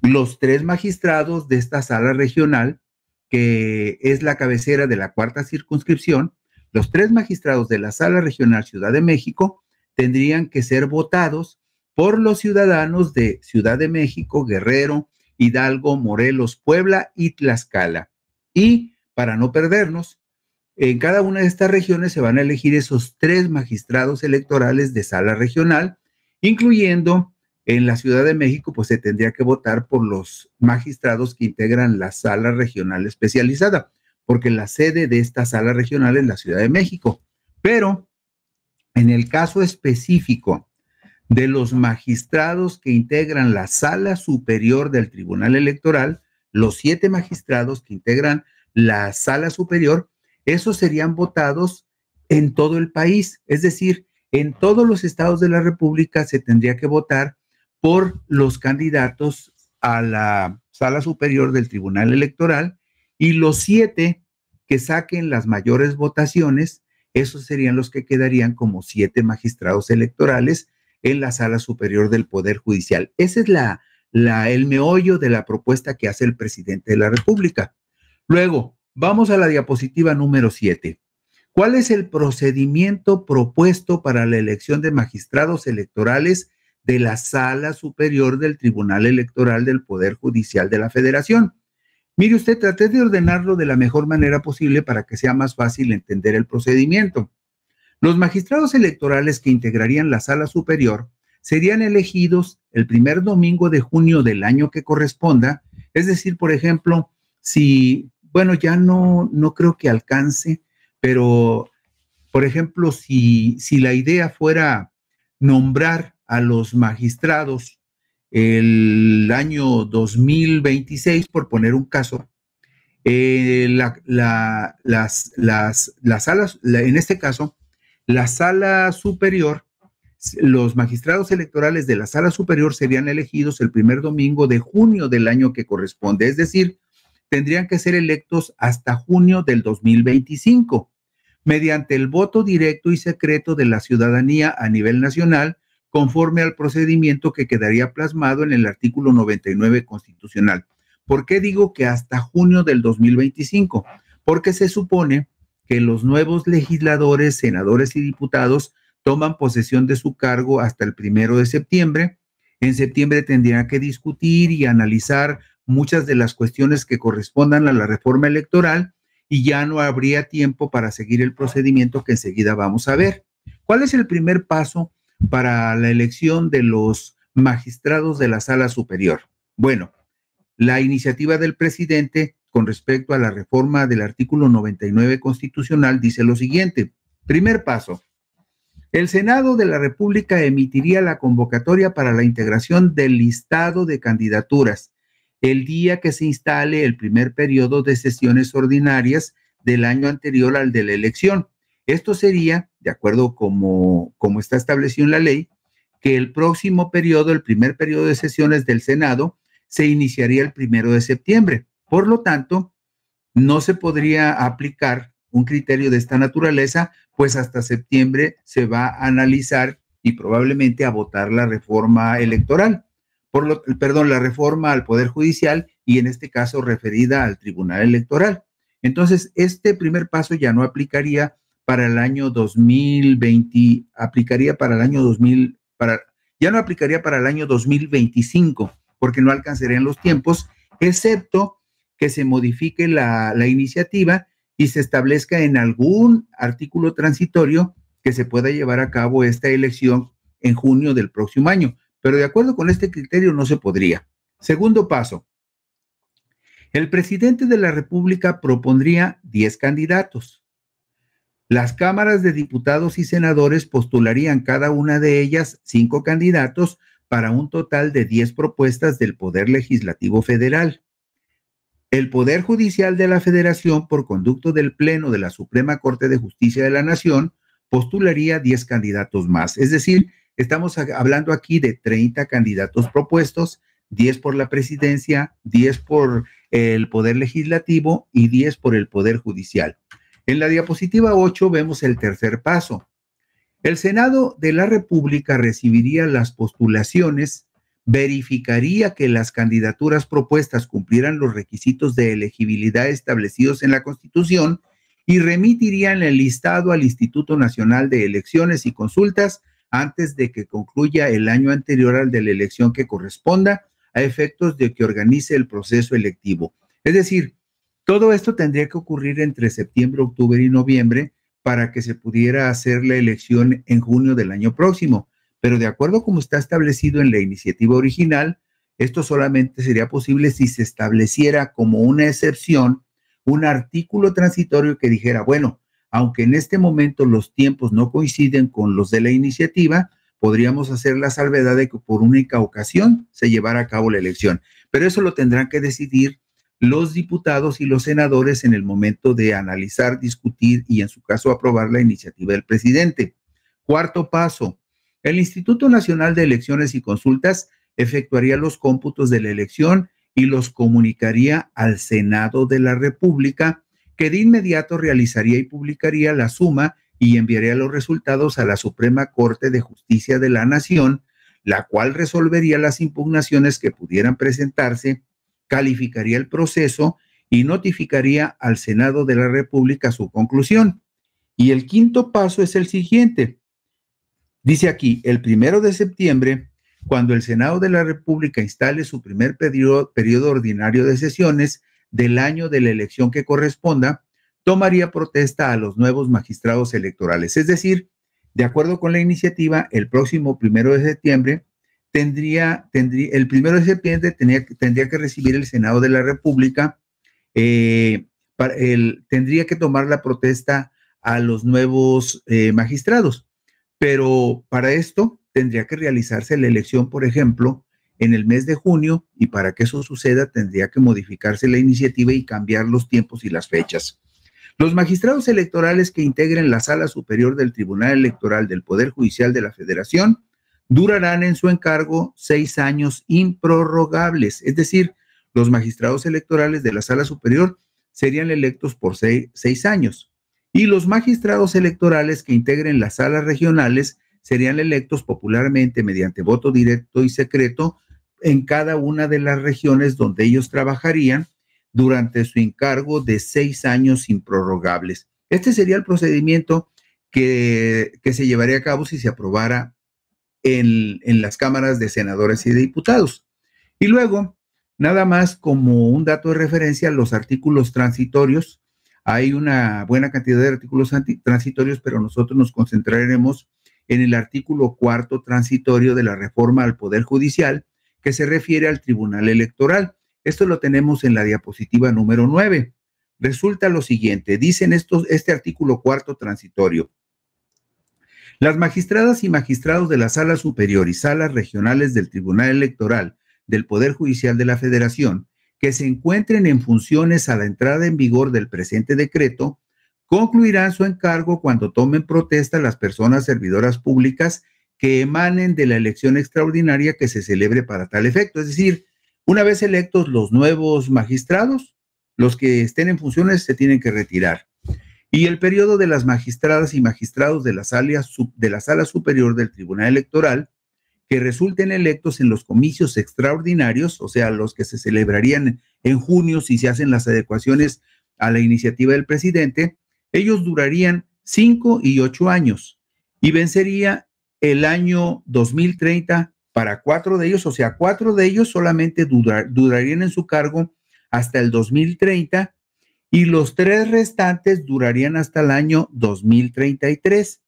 Los 3 magistrados de esta sala regional, que es la cabecera de la 4ª circunscripción, los 3 magistrados de la Sala Regional Ciudad de México tendrían que ser votados por los ciudadanos de Ciudad de México, Guerrero, Hidalgo, Morelos, Puebla y Tlaxcala. Y para no perdernos, en cada una de estas regiones se van a elegir esos 3 magistrados electorales de sala regional, incluyendo en la Ciudad de México, pues se tendría que votar por los magistrados que integran la sala regional especializada, porque la sede de esta sala regional es la Ciudad de México. Pero en el caso específico de los magistrados que integran la sala superior del Tribunal Electoral, los 7 magistrados que integran la sala superior, esos serían votados en todo el país, es decir, en todos los estados de la República se tendría que votar por los candidatos a la sala superior del Tribunal Electoral, y los 7 que saquen las mayores votaciones, esos serían los que quedarían como 7 magistrados electorales en la sala superior del Poder Judicial. Ese es el meollo de la propuesta que hace el presidente de la República. Luego, vamos a la diapositiva número 7. ¿Cuál es el procedimiento propuesto para la elección de magistrados electorales de la Sala Superior del Tribunal Electoral del Poder Judicial de la Federación? Mire usted, traté de ordenarlo de la mejor manera posible para que sea más fácil entender el procedimiento. Los magistrados electorales que integrarían la Sala Superior serían elegidos el primer domingo de junio del año que corresponda, es decir, por ejemplo, ya no creo que alcance, pero, por ejemplo, si la idea fuera nombrar a los magistrados el año 2026, por poner un caso, las salas, en este caso, la Sala Superior, los magistrados electorales de la Sala Superior serían elegidos el primer domingo de junio del año que corresponde, es decir, tendrían que ser electos hasta junio del 2025, mediante el voto directo y secreto de la ciudadanía a nivel nacional, conforme al procedimiento que quedaría plasmado en el artículo 99 constitucional. ¿Por qué digo que hasta junio del 2025? Porque se supone que los nuevos legisladores, senadores y diputados toman posesión de su cargo hasta el 1 de septiembre. En septiembre tendrían que discutir y analizar muchas de las cuestiones que correspondan a la reforma electoral, y ya no habría tiempo para seguir el procedimiento que enseguida vamos a ver. ¿Cuál es el primer paso para la elección de los magistrados de la Sala Superior? Bueno, la iniciativa del presidente con respecto a la reforma del artículo 99 constitucional dice lo siguiente. Primer paso: el Senado de la República emitiría la convocatoria para la integración del listado de candidaturas el día que se instale el primer periodo de sesiones ordinarias del año anterior al de la elección. Esto sería, de acuerdo como está establecido en la ley, que el próximo periodo, el primer periodo de sesiones del Senado, se iniciaría el 1 de septiembre. Por lo tanto, no se podría aplicar un criterio de esta naturaleza, pues hasta septiembre se va a analizar y probablemente a votar la reforma electoral, la reforma al Poder Judicial, y en este caso referida al Tribunal Electoral. Entonces, este primer paso ya no aplicaría para el año 2020, aplicaría para el año 2000, ya no aplicaría para el año 2025, porque no alcanzarían los tiempos, excepto que se modifique la iniciativa y se establezca en algún artículo transitorio que se pueda llevar a cabo esta elección en junio del próximo año. Pero de acuerdo con este criterio no se podría. Segundo paso, el presidente de la República propondría 10 candidatos. Las cámaras de diputados y senadores postularían cada una de ellas 5 candidatos para un total de 10 propuestas del Poder Legislativo Federal. El Poder Judicial de la Federación, por conducto del Pleno de la Suprema Corte de Justicia de la Nación, postularía 10 candidatos más. Es decir, estamos hablando aquí de 30 candidatos propuestos, 10 por la presidencia, 10 por el Poder Legislativo y 10 por el Poder Judicial. En la diapositiva 8 vemos el tercer paso. El Senado de la República recibiría las postulaciones, verificaría que las candidaturas propuestas cumplieran los requisitos de elegibilidad establecidos en la Constitución y remitirían el listado al Instituto Nacional de Elecciones y Consultas antes de que concluya el año anterior al de la elección que corresponda, a efectos de que organice el proceso electivo. Es decir, todo esto tendría que ocurrir entre septiembre, octubre y noviembre para que se pudiera hacer la elección en junio del año próximo. Pero de acuerdo como está establecido en la iniciativa original, esto solamente sería posible si se estableciera como una excepción un artículo transitorio que dijera, bueno, aunque en este momento los tiempos no coinciden con los de la iniciativa, podríamos hacer la salvedad de que por única ocasión se llevara a cabo la elección. Pero eso lo tendrán que decidir los diputados y los senadores en el momento de analizar, discutir y en su caso aprobar la iniciativa del presidente. Cuarto paso, el Instituto Nacional de Elecciones y Consultas efectuaría los cómputos de la elección y los comunicaría al Senado de la República, que de inmediato realizaría y publicaría la suma y enviaría los resultados a la Suprema Corte de Justicia de la Nación, la cual resolvería las impugnaciones que pudieran presentarse, calificaría el proceso y notificaría al Senado de la República su conclusión. Y el quinto paso es el siguiente. Dice aquí, el 1 de septiembre, cuando el Senado de la República instale su primer periodo ordinario de sesiones del año de la elección que corresponda, tomaría protesta a los nuevos magistrados electorales. Es decir, de acuerdo con la iniciativa, el próximo 1 de septiembre, tendría que recibir el Senado de la República, tendría que tomar la protesta a los nuevos magistrados, pero para esto tendría que realizarse la elección, por ejemplo, en el mes de junio, y para que eso suceda tendría que modificarse la iniciativa y cambiar los tiempos y las fechas. Los magistrados electorales que integren la Sala Superior del Tribunal Electoral del Poder Judicial de la Federación durarán en su encargo 6 años improrrogables, es decir, los magistrados electorales de la Sala Superior serían electos por 6 años y los magistrados electorales que integren las salas regionales serían electos popularmente mediante voto directo y secreto en cada una de las regiones donde ellos trabajarían durante su encargo de 6 años improrrogables. Este sería el procedimiento que se llevaría a cabo si se aprobara en las cámaras de senadores y de diputados. Y luego, nada más como un dato de referencia, los artículos transitorios. Hay una buena cantidad de artículos transitorios, pero nosotros nos concentraremos en el artículo 4 transitorio de la reforma al Poder Judicial, que se refiere al Tribunal Electoral. Esto lo tenemos en la diapositiva número 9. Resulta lo siguiente, dicen este artículo 4 transitorio. Las magistradas y magistrados de la Sala Superior y salas regionales del Tribunal Electoral del Poder Judicial de la Federación que se encuentren en funciones a la entrada en vigor del presente decreto concluirán su encargo cuando tomen protesta las personas servidoras públicas que emanen de la elección extraordinaria que se celebre para tal efecto. Es decir, una vez electos los nuevos magistrados, los que estén en funciones se tienen que retirar. Y el periodo de las magistradas y magistrados de la Sala Superior del Tribunal Electoral que resulten electos en los comicios extraordinarios, o sea, los que se celebrarían en junio si se hacen las adecuaciones a la iniciativa del presidente, ellos durarían 5 y 8 años y vencería el año 2030 para 4 de ellos, o sea, 4 de ellos solamente durarían en su cargo hasta el 2030 y los 3 restantes durarían hasta el año 2033.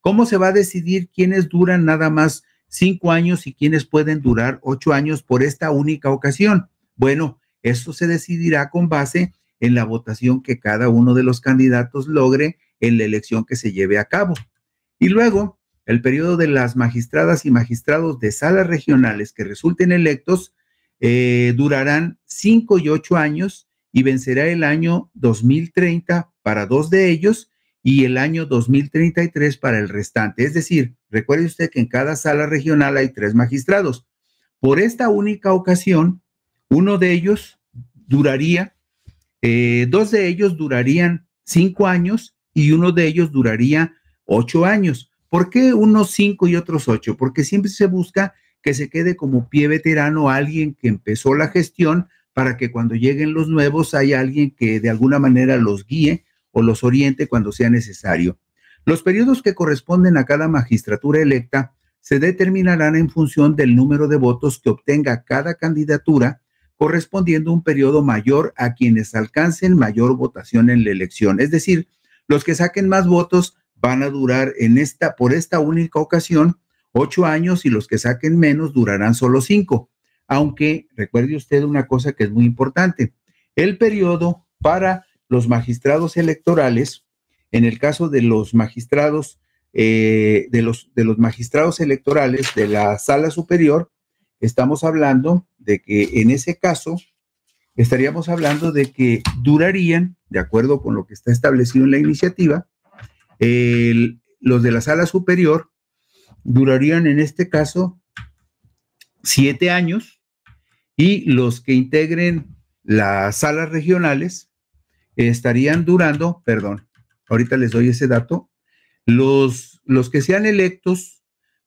¿Cómo se va a decidir quiénes duran nada más 5 años y quiénes pueden durar 8 años por esta única ocasión? Bueno, eso se decidirá con base en la votación que cada uno de los candidatos logre en la elección que se lleve a cabo. Y luego, el periodo de las magistradas y magistrados de salas regionales que resulten electos durarán 5 y 8 años y vencerá el año 2030 para 2 de ellos y el año 2033 para el restante. Es decir, recuerde usted que en cada sala regional hay 3 magistrados. Por esta única ocasión, uno de ellos duraría, 2 de ellos durarían 5 años y uno de ellos duraría 8 años. ¿Por qué unos 5 y otros 8? Porque siempre se busca que se quede como pie veterano alguien que empezó la gestión para que cuando lleguen los nuevos haya alguien que de alguna manera los guíe o los oriente cuando sea necesario. Los periodos que corresponden a cada magistratura electa se determinarán en función del número de votos que obtenga cada candidatura, correspondiendo un periodo mayor a quienes alcancen mayor votación en la elección. Es decir, los que saquen más votos van a durar por esta única ocasión 8 años y los que saquen menos durarán solo 5. Aunque recuerde usted una cosa que es muy importante, el periodo para los magistrados electorales, en el caso de los magistrados, de los magistrados electorales de la sala superior, estamos hablando de que en ese caso estaríamos hablando de que durarían, de acuerdo con lo que está establecido en la iniciativa, los de la sala superior durarían en este caso 7 años y los que integren las salas regionales estarían durando, perdón, ahorita les doy ese dato, los que sean electos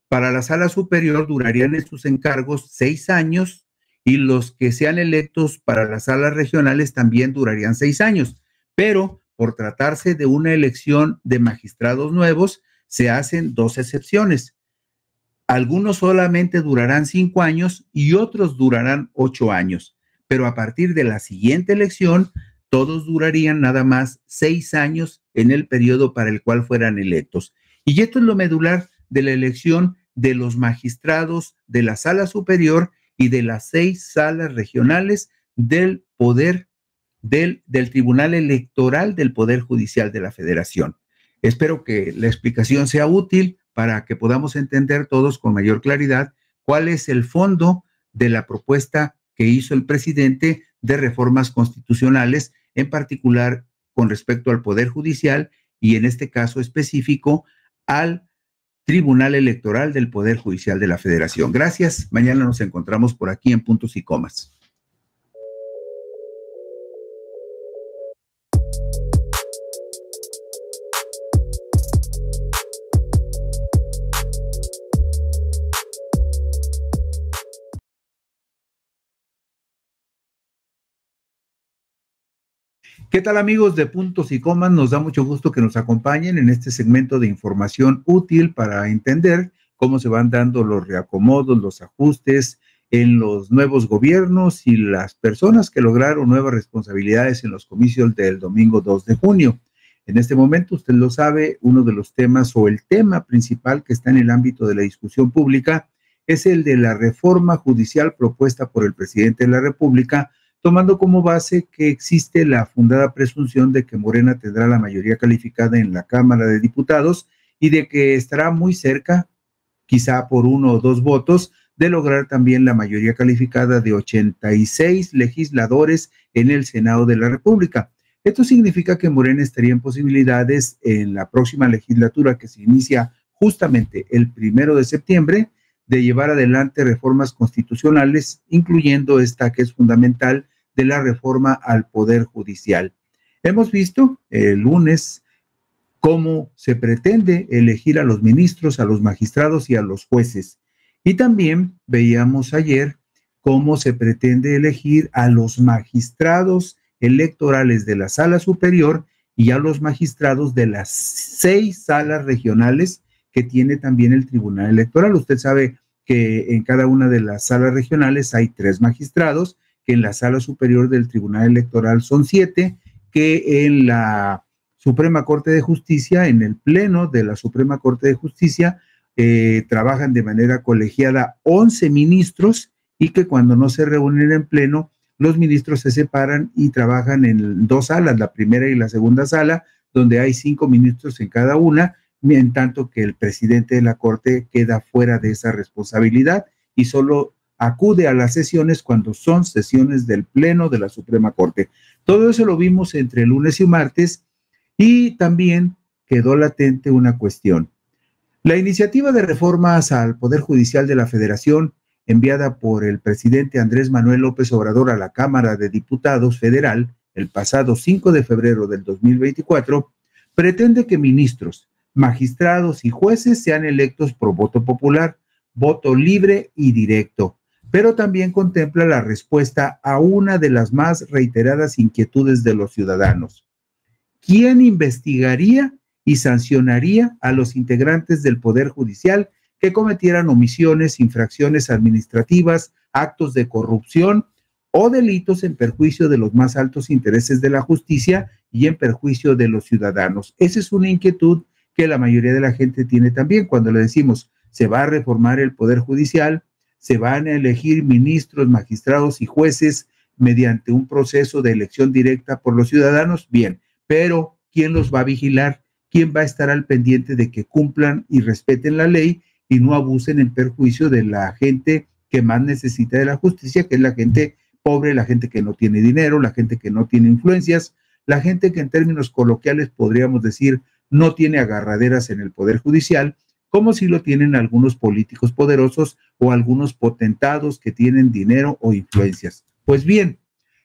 para la sala superior durarían en sus encargos 6 años y los que sean electos para las salas regionales también durarían 6 años, pero por tratarse de una elección de magistrados nuevos, se hacen 2 excepciones. Algunos solamente durarán 5 años y otros durarán 8 años, pero a partir de la siguiente elección, todos durarían nada más 6 años en el periodo para el cual fueran electos. Y esto es lo medular de la elección de los magistrados de la sala superior y de las 6 salas regionales del poder del Tribunal Electoral del Poder Judicial de la Federación. Espero que la explicación sea útil para que podamos entender todos con mayor claridad cuál es el fondo de la propuesta que hizo el presidente de reformas constitucionales, en particular con respecto al Poder Judicial y en este caso específico al Tribunal Electoral del Poder Judicial de la Federación. Gracias. Mañana nos encontramos por aquí en Puntos y Comas. ¿Qué tal, amigos de Puntos y Comas? Nos da mucho gusto que nos acompañen en este segmento de información útil para entender cómo se van dando los reacomodos, los ajustes en los nuevos gobiernos y las personas que lograron nuevas responsabilidades en los comicios del domingo 2 de junio. En este momento, usted lo sabe, uno de los temas o el tema principal que está en el ámbito de la discusión pública es el de la reforma judicial propuesta por el presidente de la República, tomando como base que existe la fundada presunción de que Morena tendrá la mayoría calificada en la Cámara de Diputados y de que estará muy cerca, quizá por 1 o 2 votos, de lograr también la mayoría calificada de 86 legisladores en el Senado de la República. Esto significa que Morena estaría en posibilidades en la próxima legislatura que se inicia justamente el 1 de septiembre de llevar adelante reformas constitucionales, incluyendo esta que es fundamental de la reforma al Poder Judicial. Hemos visto el lunes cómo se pretende elegir a los ministros, a los magistrados y a los jueces. Y también veíamos ayer cómo se pretende elegir a los magistrados electorales de la Sala Superior y a los magistrados de las 6 salas regionales que tiene también el Tribunal Electoral. Usted sabe que en cada una de las salas regionales hay 3 magistrados, que en la Sala Superior del Tribunal Electoral son 7, que en la Suprema Corte de Justicia, en el Pleno de la Suprema Corte de Justicia, trabajan de manera colegiada 11 ministros y que cuando no se reúnen en pleno, los ministros se separan y trabajan en 2 salas, la primera y la segunda sala, donde hay 5 ministros en cada una, en tanto que el presidente de la Corte queda fuera de esa responsabilidad y solo acude a las sesiones cuando son sesiones del Pleno de la Suprema Corte. Todo eso lo vimos entre lunes y martes y también quedó latente una cuestión. La iniciativa de reformas al Poder Judicial de la Federación, enviada por el presidente Andrés Manuel López Obrador a la Cámara de Diputados Federal el pasado 5 de febrero del 2024, pretende que ministros, magistrados y jueces sean electos por voto popular, voto libre y directo, pero también contempla la respuesta a una de las más reiteradas inquietudes de los ciudadanos. ¿Quién investigaría y sancionaría a los integrantes del Poder Judicial que cometieran omisiones, infracciones administrativas, actos de corrupción o delitos en perjuicio de los más altos intereses de la justicia y en perjuicio de los ciudadanos? Esa es una inquietud que la mayoría de la gente tiene también cuando le decimos, se va a reformar el Poder Judicial, se van a elegir ministros, magistrados y jueces mediante un proceso de elección directa por los ciudadanos. Bien, pero ¿quién los va a vigilar? ¿Quién va a estar al pendiente de que cumplan y respeten la ley y no abusen en perjuicio de la gente que más necesita de la justicia, que es la gente pobre, la gente que no tiene dinero, la gente que no tiene influencias, la gente que en términos coloquiales podríamos decir no tiene agarraderas en el Poder Judicial, como si lo tienen algunos políticos poderosos o algunos potentados que tienen dinero o influencias? Pues bien,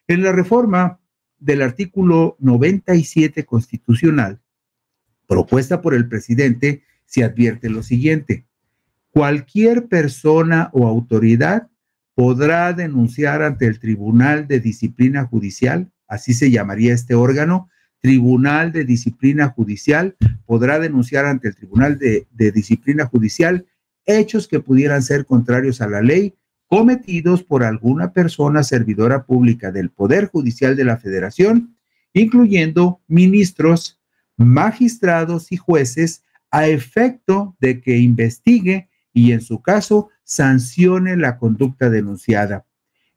en la reforma del artículo 97 constitucional, propuesta por el presidente, se advierte lo siguiente: cualquier persona o autoridad podrá denunciar ante el Tribunal de Disciplina Judicial, así se llamaría este órgano, Tribunal de Disciplina Judicial, podrá denunciar ante el Tribunal de Disciplina Judicial hechos que pudieran ser contrarios a la ley cometidos por alguna persona servidora pública del Poder Judicial de la Federación, incluyendo ministros, magistrados y jueces, a efecto de que investigue y, en su caso, sancione la conducta denunciada.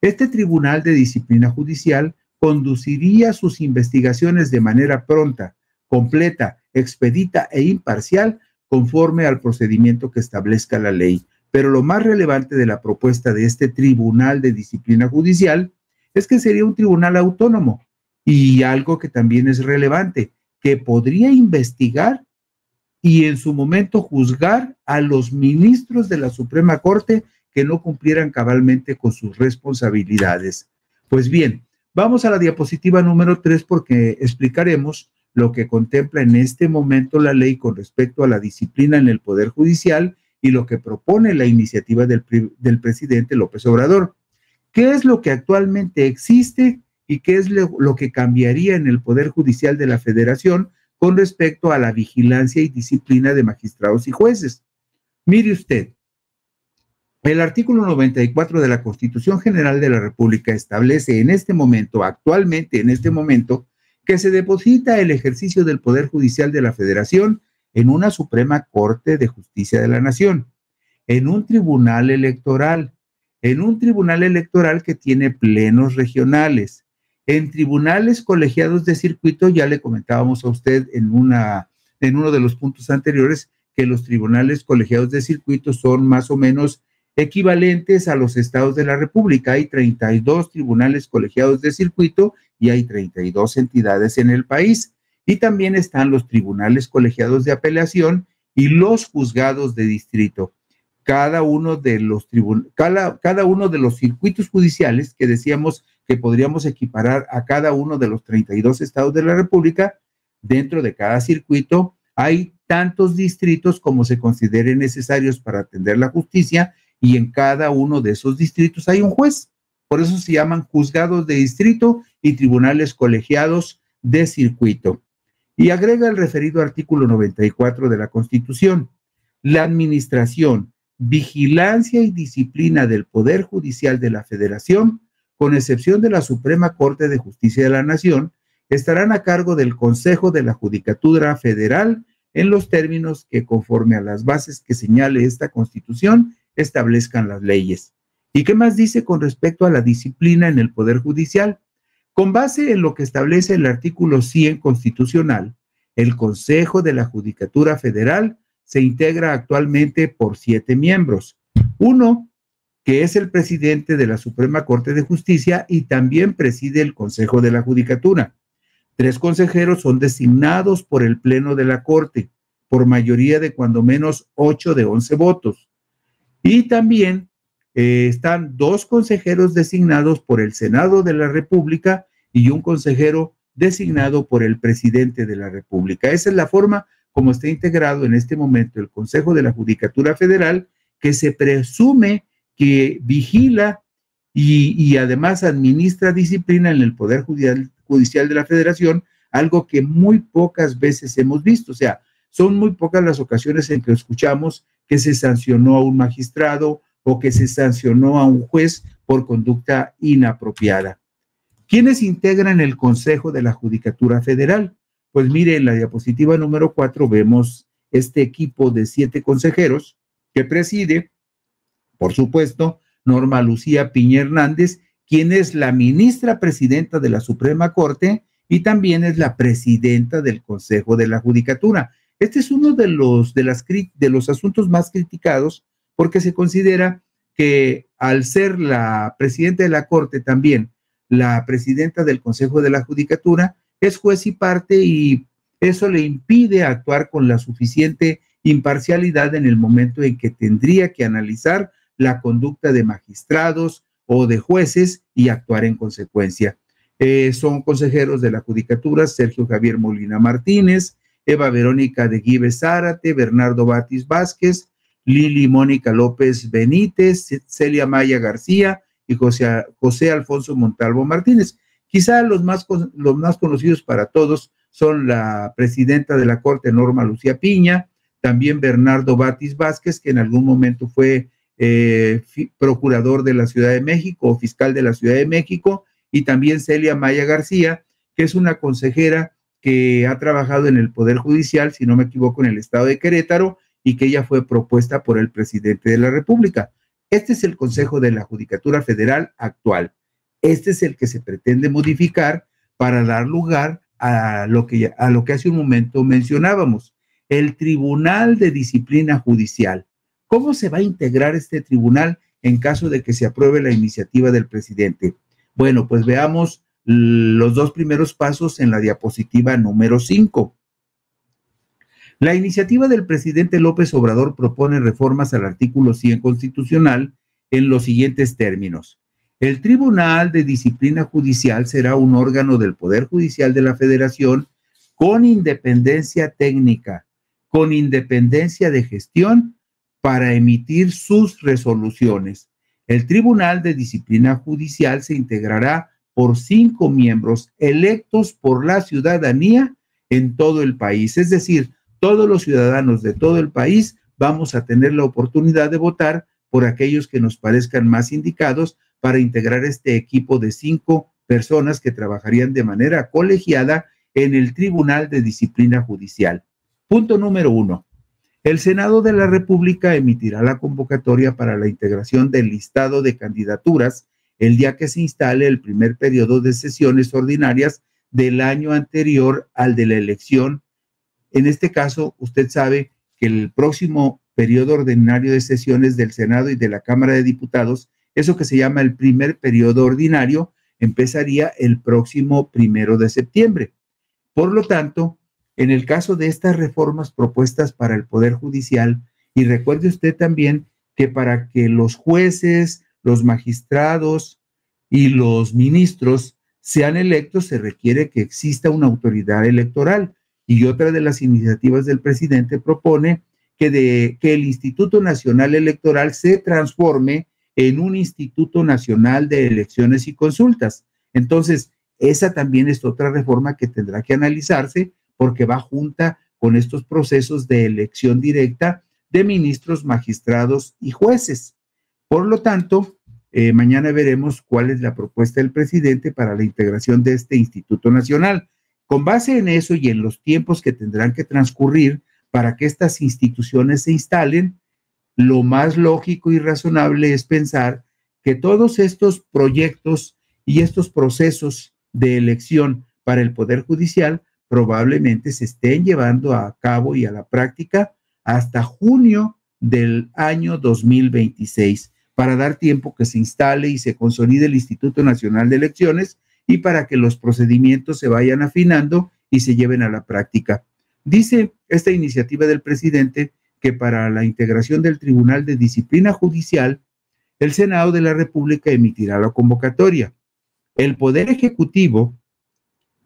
Este Tribunal de Disciplina Judicial conduciría sus investigaciones de manera pronta, completa, expedita e imparcial, conforme al procedimiento que establezca la ley. Pero lo más relevante de la propuesta de este Tribunal de Disciplina Judicial es que sería un tribunal autónomo, y algo que también es relevante, que podría investigar y en su momento juzgar a los ministros de la Suprema Corte que no cumplieran cabalmente con sus responsabilidades. Pues bien, vamos a la diapositiva número 3 porque explicaremos lo que contempla en este momento la ley con respecto a la disciplina en el Poder Judicial y lo que propone la iniciativa del presidente López Obrador. ¿Qué es lo que actualmente existe y qué es lo que cambiaría en el Poder Judicial de la Federación con respecto a la vigilancia y disciplina de magistrados y jueces? Mire usted, el artículo 94 de la Constitución General de la República establece en este momento, actualmente en este momento, que se deposita el ejercicio del Poder Judicial de la Federación en una Suprema Corte de Justicia de la Nación, en un tribunal electoral que tiene plenos regionales, en tribunales colegiados de circuito. Ya le comentábamos a usted en uno de los puntos anteriores que los tribunales colegiados de circuito son más o menos equivalentes a los estados de la República. Hay 32 tribunales colegiados de circuito y hay 32 entidades en el país. Y también están los tribunales colegiados de apelación y los juzgados de distrito. Cada uno de los circuitos judiciales que decíamos que podríamos equiparar a cada uno de los 32 estados de la República, dentro de cada circuito hay tantos distritos como se consideren necesarios para atender la justicia, y en cada uno de esos distritos hay un juez. Por eso se llaman juzgados de distrito y tribunales colegiados de circuito. Y agrega el referido artículo 94 de la Constitución: la administración, vigilancia y disciplina del Poder Judicial de la Federación, con excepción de la Suprema Corte de Justicia de la Nación, estarán a cargo del Consejo de la Judicatura Federal en los términos que, conforme a las bases que señale esta Constitución, establezcan las leyes. ¿Y qué más dice con respecto a la disciplina en el Poder Judicial? Con base en lo que establece el artículo 100 constitucional, el Consejo de la Judicatura Federal se integra actualmente por 7 miembros. Uno, que es el presidente de la Suprema Corte de Justicia y también preside el Consejo de la Judicatura. 3 consejeros son designados por el Pleno de la Corte, por mayoría de cuando menos 8 de 11 votos. Y también están 2 consejeros designados por el Senado de la República y un consejero designado por el presidente de la República. Esa es la forma como está integrado en este momento el Consejo de la Judicatura Federal, que se presume que vigila y además administra disciplina en el Poder Judicial de la Federación, algo que muy pocas veces hemos visto. O sea, son muy pocas las ocasiones en que escuchamos que se sancionó a un magistrado o que se sancionó a un juez por conducta inapropiada. ¿Quiénes integran el Consejo de la Judicatura Federal? Pues mire, en la diapositiva número 4 vemos este equipo de 7 consejeros que preside, por supuesto, Norma Lucía Piña Hernández, quien es la ministra presidenta de la Suprema Corte y también es la presidenta del Consejo de la Judicatura. Este es uno de los asuntos más criticados porque se considera que al ser la presidenta de la Corte también la presidenta del Consejo de la Judicatura, es juez y parte y eso le impide actuar con la suficiente imparcialidad en el momento en que tendría que analizar la conducta de magistrados o de jueces y actuar en consecuencia. Son consejeros de la Judicatura Sergio Javier Molina Martínez, Eva Verónica de Gives Zárate, Bernardo Batis Vázquez, Lili Mónica López Benítez, Celia Maya García y José Alfonso Montalvo Martínez. Quizá los más conocidos para todos son la presidenta de la Corte, Norma Lucía Piña, también Bernardo Batis Vázquez, que en algún momento fue procurador de la Ciudad de México o fiscal de la Ciudad de México, y también Celia Maya García, que es una consejera que ha trabajado en el Poder Judicial, si no me equivoco, en el estado de Querétaro, y que ella fue propuesta por el presidente de la República. Este es el Consejo de la Judicatura Federal actual. Este es el que se pretende modificar para dar lugar a lo que hace un momento mencionábamos, el Tribunal de Disciplina Judicial. ¿Cómo se va a integrar este tribunal en caso de que se apruebe la iniciativa del presidente? Bueno, pues veamos los 2 primeros pasos en la diapositiva número 5. La iniciativa del presidente López Obrador propone reformas al artículo 100 constitucional en los siguientes términos. El Tribunal de Disciplina Judicial será un órgano del Poder Judicial de la Federación con independencia técnica, con independencia de gestión para emitir sus resoluciones. El Tribunal de Disciplina Judicial se integrará por 5 miembros electos por la ciudadanía en todo el país, es decir, todos los ciudadanos de todo el país vamos a tener la oportunidad de votar por aquellos que nos parezcan más indicados para integrar este equipo de 5 personas que trabajarían de manera colegiada en el Tribunal de Disciplina Judicial. Punto número 1. El Senado de la República emitirá la convocatoria para la integración del listado de candidaturas el día que se instale el primer periodo de sesiones ordinarias del año anterior al de la elección. En este caso, usted sabe que el próximo periodo ordinario de sesiones del Senado y de la Cámara de Diputados, eso que se llama el primer periodo ordinario, empezaría el próximo 1 de septiembre. Por lo tanto, en el caso de estas reformas propuestas para el Poder Judicial, y recuerde usted también que para que los jueces, los magistrados y los ministros sean electos, se requiere que exista una autoridad electoral. Y otra de las iniciativas del presidente propone que el Instituto Nacional Electoral se transforme en un Instituto Nacional de Elecciones y Consultas. Entonces, esa también es otra reforma que tendrá que analizarse porque va junta con estos procesos de elección directa de ministros, magistrados y jueces. Por lo tanto, mañana veremos cuál es la propuesta del presidente para la integración de este Instituto Nacional. Con base en eso y en los tiempos que tendrán que transcurrir para que estas instituciones se instalen, lo más lógico y razonable es pensar que todos estos proyectos y estos procesos de elección para el Poder Judicial probablemente se estén llevando a cabo y a la práctica hasta junio del año 2026, para dar tiempo que se instale y se consolide el Instituto Nacional de Elecciones y para que los procedimientos se vayan afinando y se lleven a la práctica. Dice esta iniciativa del presidente que para la integración del Tribunal de Disciplina Judicial, el Senado de la República emitirá la convocatoria. El Poder Ejecutivo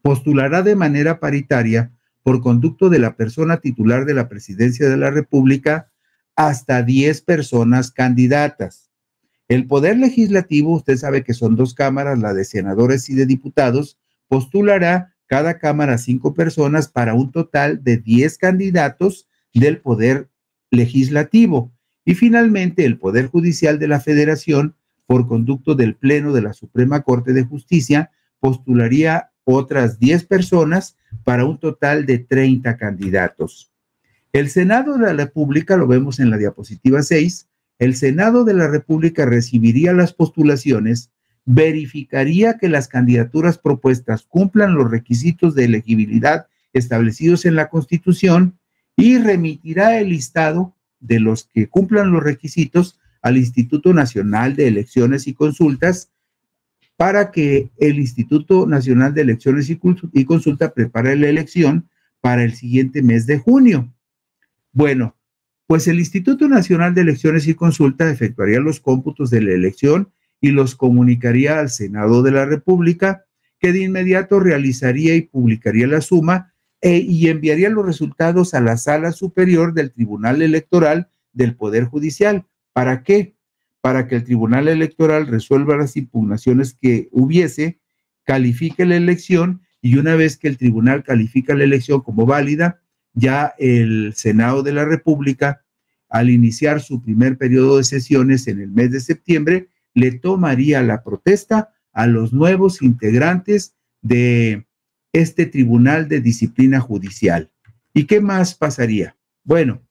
postulará de manera paritaria, por conducto de la persona titular de la Presidencia de la República, hasta 10 personas candidatas. El Poder Legislativo, usted sabe que son 2 cámaras, la de senadores y de diputados, postulará cada cámara 5 personas para un total de 10 candidatos del Poder Legislativo. Y finalmente, el Poder Judicial de la Federación, por conducto del Pleno de la Suprema Corte de Justicia, postularía otras 10 personas para un total de 30 candidatos. El Senado de la República, lo vemos en la diapositiva 6, el Senado de la República recibiría las postulaciones, verificaría que las candidaturas propuestas cumplan los requisitos de elegibilidad establecidos en la Constitución y remitirá el listado de los que cumplan los requisitos al Instituto Nacional de Elecciones y Consultas para que el Instituto Nacional de Elecciones y Consulta prepare la elección para el siguiente mes de junio. Bueno, pues el Instituto Nacional de Elecciones y Consulta efectuaría los cómputos de la elección y los comunicaría al Senado de la República, que de inmediato realizaría y publicaría la suma y enviaría los resultados a la Sala Superior del Tribunal Electoral del Poder Judicial. ¿Para qué? Para que el Tribunal Electoral resuelva las impugnaciones que hubiese, califique la elección y una vez que el tribunal califica la elección como válida, ya el Senado de la República, al iniciar su primer periodo de sesiones en el mes de septiembre, le tomaría la protesta a los nuevos integrantes de este Tribunal de Disciplina Judicial. ¿Y qué más pasaría? Bueno,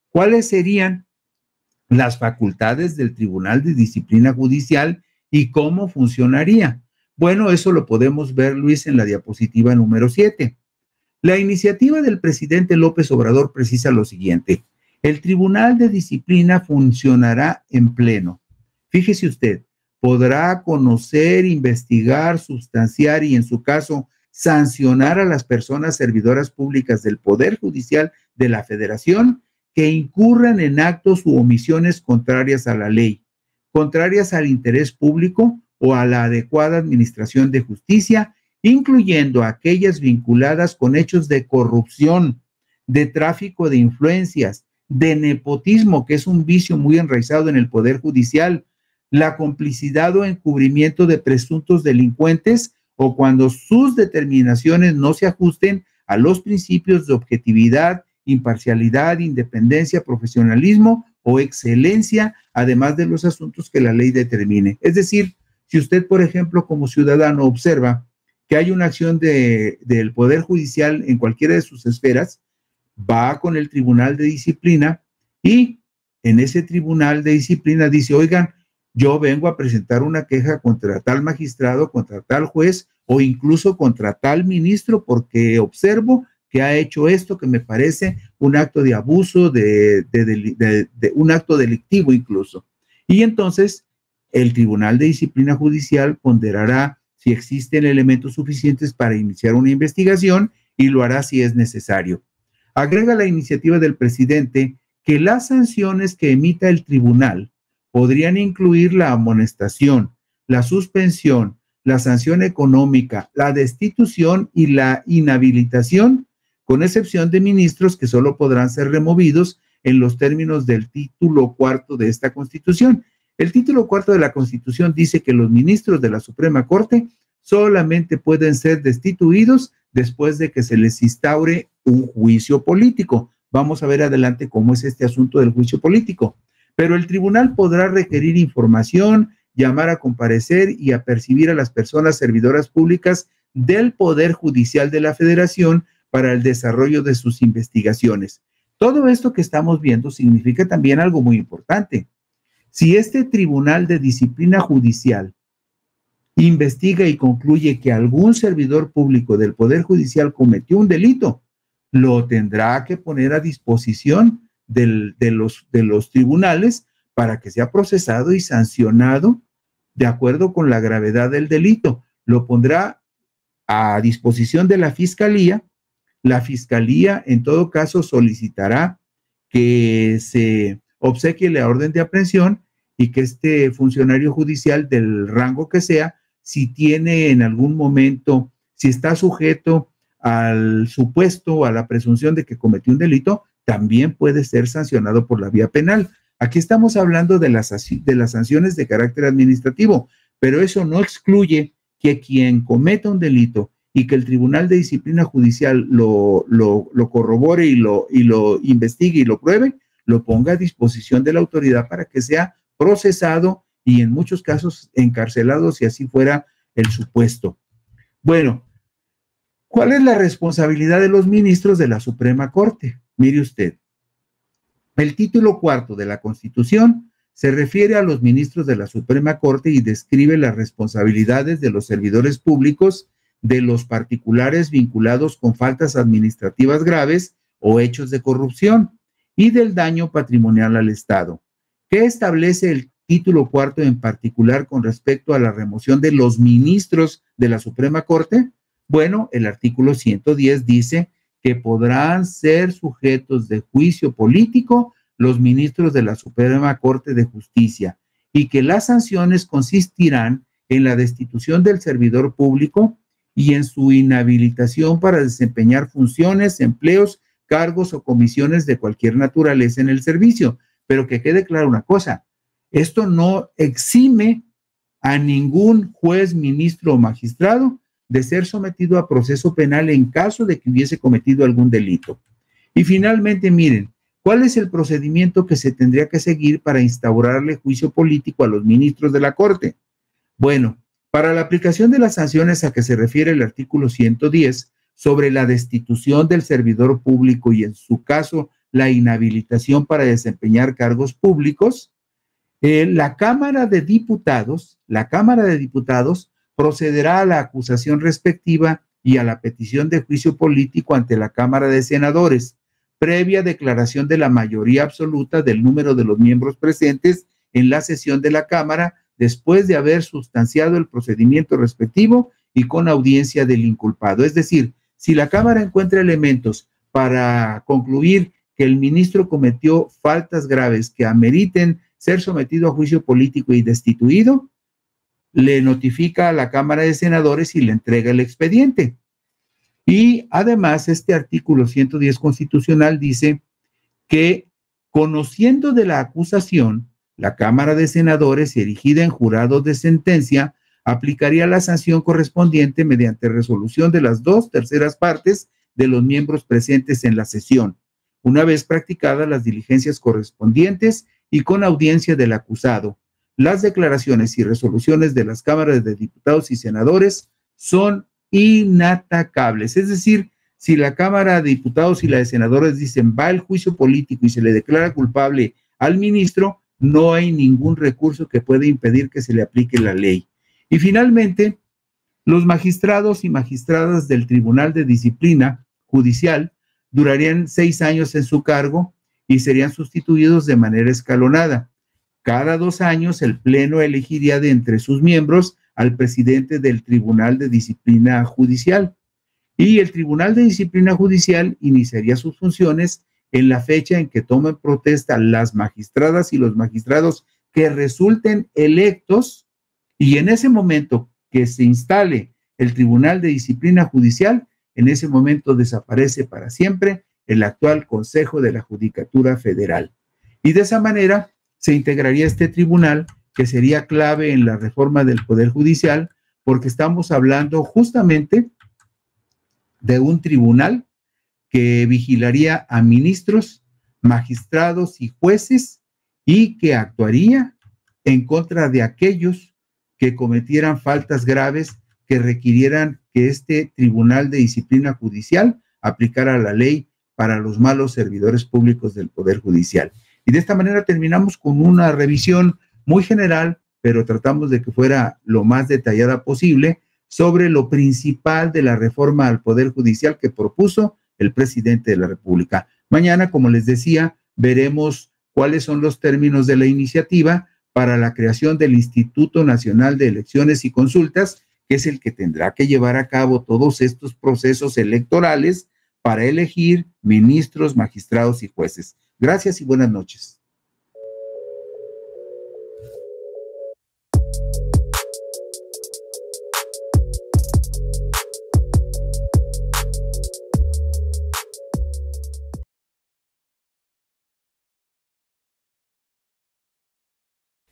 ¿cuáles serían las facultades del Tribunal de Disciplina Judicial y cómo funcionaría? Bueno, eso lo podemos ver, Luis, en la diapositiva número 7. La iniciativa del presidente López Obrador precisa lo siguiente: el Tribunal de Disciplina funcionará en pleno. Fíjese usted, podrá conocer, investigar, sustanciar y en su caso sancionar a las personas servidoras públicas del Poder Judicial de la Federación que incurran en actos u omisiones contrarias a la ley, contrarias al interés público o a la adecuada administración de justicia, incluyendo aquellas vinculadas con hechos de corrupción, de tráfico de influencias, de nepotismo, que es un vicio muy enraizado en el Poder Judicial, la complicidad o encubrimiento de presuntos delincuentes o cuando sus determinaciones no se ajusten a los principios de objetividad, imparcialidad, independencia, profesionalismo o excelencia, además de los asuntos que la ley determine. Es decir, si usted, por ejemplo, como ciudadano observa que hay una acción del Poder Judicial en cualquiera de sus esferas, va con el Tribunal de Disciplina y en ese Tribunal de Disciplina dice, oigan, yo vengo a presentar una queja contra tal magistrado, contra tal juez o incluso contra tal ministro porque observo que ha hecho esto que me parece un acto de abuso, de un acto delictivo incluso. Y entonces el Tribunal de Disciplina Judicial ponderará si existen elementos suficientes para iniciar una investigación y lo hará si es necesario. Agrega la iniciativa del presidente que las sanciones que emita el tribunal podrían incluir la amonestación, la suspensión, la sanción económica, la destitución y la inhabilitación, con excepción de ministros que solo podrán ser removidos en los términos del título cuarto de esta Constitución. El título cuarto de la Constitución dice que los ministros de la Suprema Corte solamente pueden ser destituidos después de que se les instaure un juicio político. Vamos a ver adelante cómo es este asunto del juicio político. Pero el tribunal podrá requerir información, llamar a comparecer y apercibir a las personas servidoras públicas del Poder Judicial de la Federación para el desarrollo de sus investigaciones. Todo esto que estamos viendo significa también algo muy importante. Si este Tribunal de Disciplina Judicial investiga y concluye que algún servidor público del Poder Judicial cometió un delito, lo tendrá que poner a disposición de los tribunales para que sea procesado y sancionado de acuerdo con la gravedad del delito. Lo pondrá a disposición de la Fiscalía. La Fiscalía, en todo caso, solicitará que se obsequie la orden de aprehensión y que este funcionario judicial del rango que sea, si tiene en algún momento, si está sujeto al supuesto, a la presunción de que cometió un delito, también puede ser sancionado por la vía penal. Aquí estamos hablando de las sanciones de carácter administrativo, pero eso no excluye que quien cometa un delito y que el Tribunal de Disciplina Judicial lo corrobore y lo investigue y lo pruebe, lo ponga a disposición de la autoridad para que sea procesado y en muchos casos encarcelado si así fuera el supuesto. Bueno, ¿cuál es la responsabilidad de los ministros de la Suprema Corte? Mire usted, el título cuarto de la Constitución se refiere a los ministros de la Suprema Corte y describe las responsabilidades de los servidores públicos, de los particulares vinculados con faltas administrativas graves o hechos de corrupción y del daño patrimonial al Estado. ¿Qué establece el título cuarto en particular con respecto a la remoción de los ministros de la Suprema Corte? Bueno, el artículo 110 dice que podrán ser sujetos de juicio político los ministros de la Suprema Corte de Justicia y que las sanciones consistirán en la destitución del servidor público y en su inhabilitación para desempeñar funciones, empleos, cargos o comisiones de cualquier naturaleza en el servicio. Pero que quede clara una cosa, esto no exime a ningún juez, ministro o magistrado de ser sometido a proceso penal en caso de que hubiese cometido algún delito. Y finalmente, miren, ¿cuál es el procedimiento que se tendría que seguir para instaurarle juicio político a los ministros de la Corte? Bueno, para la aplicación de las sanciones a que se refiere el artículo 110 sobre la destitución del servidor público y en su caso la inhabilitación para desempeñar cargos públicos, la Cámara de Diputados procederá a la acusación respectiva y a la petición de juicio político ante la Cámara de Senadores, previa declaración de la mayoría absoluta del número de los miembros presentes en la sesión de la Cámara, después de haber sustanciado el procedimiento respectivo y con audiencia del inculpado. Es decir, si la Cámara encuentra elementos para concluir que el ministro cometió faltas graves que ameriten ser sometido a juicio político y destituido, le notifica a la Cámara de Senadores y le entrega el expediente. Y además, este artículo 110 constitucional dice que, conociendo de la acusación, la Cámara de Senadores, erigida en jurado de sentencia, aplicaría la sanción correspondiente mediante resolución de las 2/3 partes de los miembros presentes en la sesión, una vez practicadas las diligencias correspondientes y con audiencia del acusado. Las declaraciones y resoluciones de las cámaras de diputados y senadores son inatacables. Es decir, si la Cámara de Diputados y la de Senadores dicen va el juicio político y se le declara culpable al ministro, no hay ningún recurso que pueda impedir que se le aplique la ley. Y finalmente, los magistrados y magistradas del Tribunal de Disciplina Judicial durarían 6 años en su cargo y serían sustituidos de manera escalonada. Cada 2 años el Pleno elegiría de entre sus miembros al presidente del Tribunal de Disciplina Judicial y el Tribunal de Disciplina Judicial iniciaría sus funciones en la fecha en que tomen protesta las magistradas y los magistrados que resulten electos, y en ese momento que se instale el Tribunal de Disciplina Judicial, en ese momento desaparece para siempre el actual Consejo de la Judicatura Federal. Y de esa manera se integraría este tribunal, que sería clave en la reforma del Poder Judicial, porque estamos hablando justamente de un tribunal que vigilaría a ministros, magistrados y jueces y que actuaría en contra de aquellos que cometieran faltas graves que requirieran que este Tribunal de Disciplina Judicial aplicara la ley para los malos servidores públicos del Poder Judicial. Y de esta manera terminamos con una revisión muy general, pero tratamos de que fuera lo más detallada posible sobre lo principal de la reforma al Poder Judicial que propuso el presidente de la República. Mañana, como les decía, veremos cuáles son los términos de la iniciativa para la creación del Instituto Nacional de Elecciones y Consultas, que es el que tendrá que llevar a cabo todos estos procesos electorales para elegir ministros, magistrados y jueces. Gracias y buenas noches.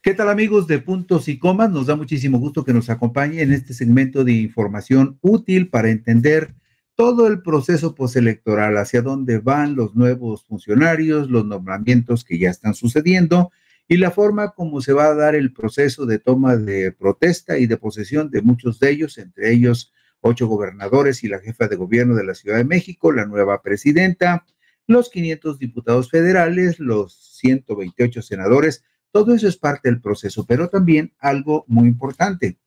¿Qué tal, amigos de Puntos y Comas? Nos da muchísimo gusto que nos acompañe en este segmento de información útil para entender todo el proceso postelectoral, hacia dónde van los nuevos funcionarios, los nombramientos que ya están sucediendo y la forma como se va a dar el proceso de toma de protesta y de posesión de muchos de ellos, entre ellos 8 gobernadores y la jefa de gobierno de la Ciudad de México, la nueva presidenta, los 500 diputados federales, los 128 senadores. Todo eso es parte del proceso, pero también algo muy importante,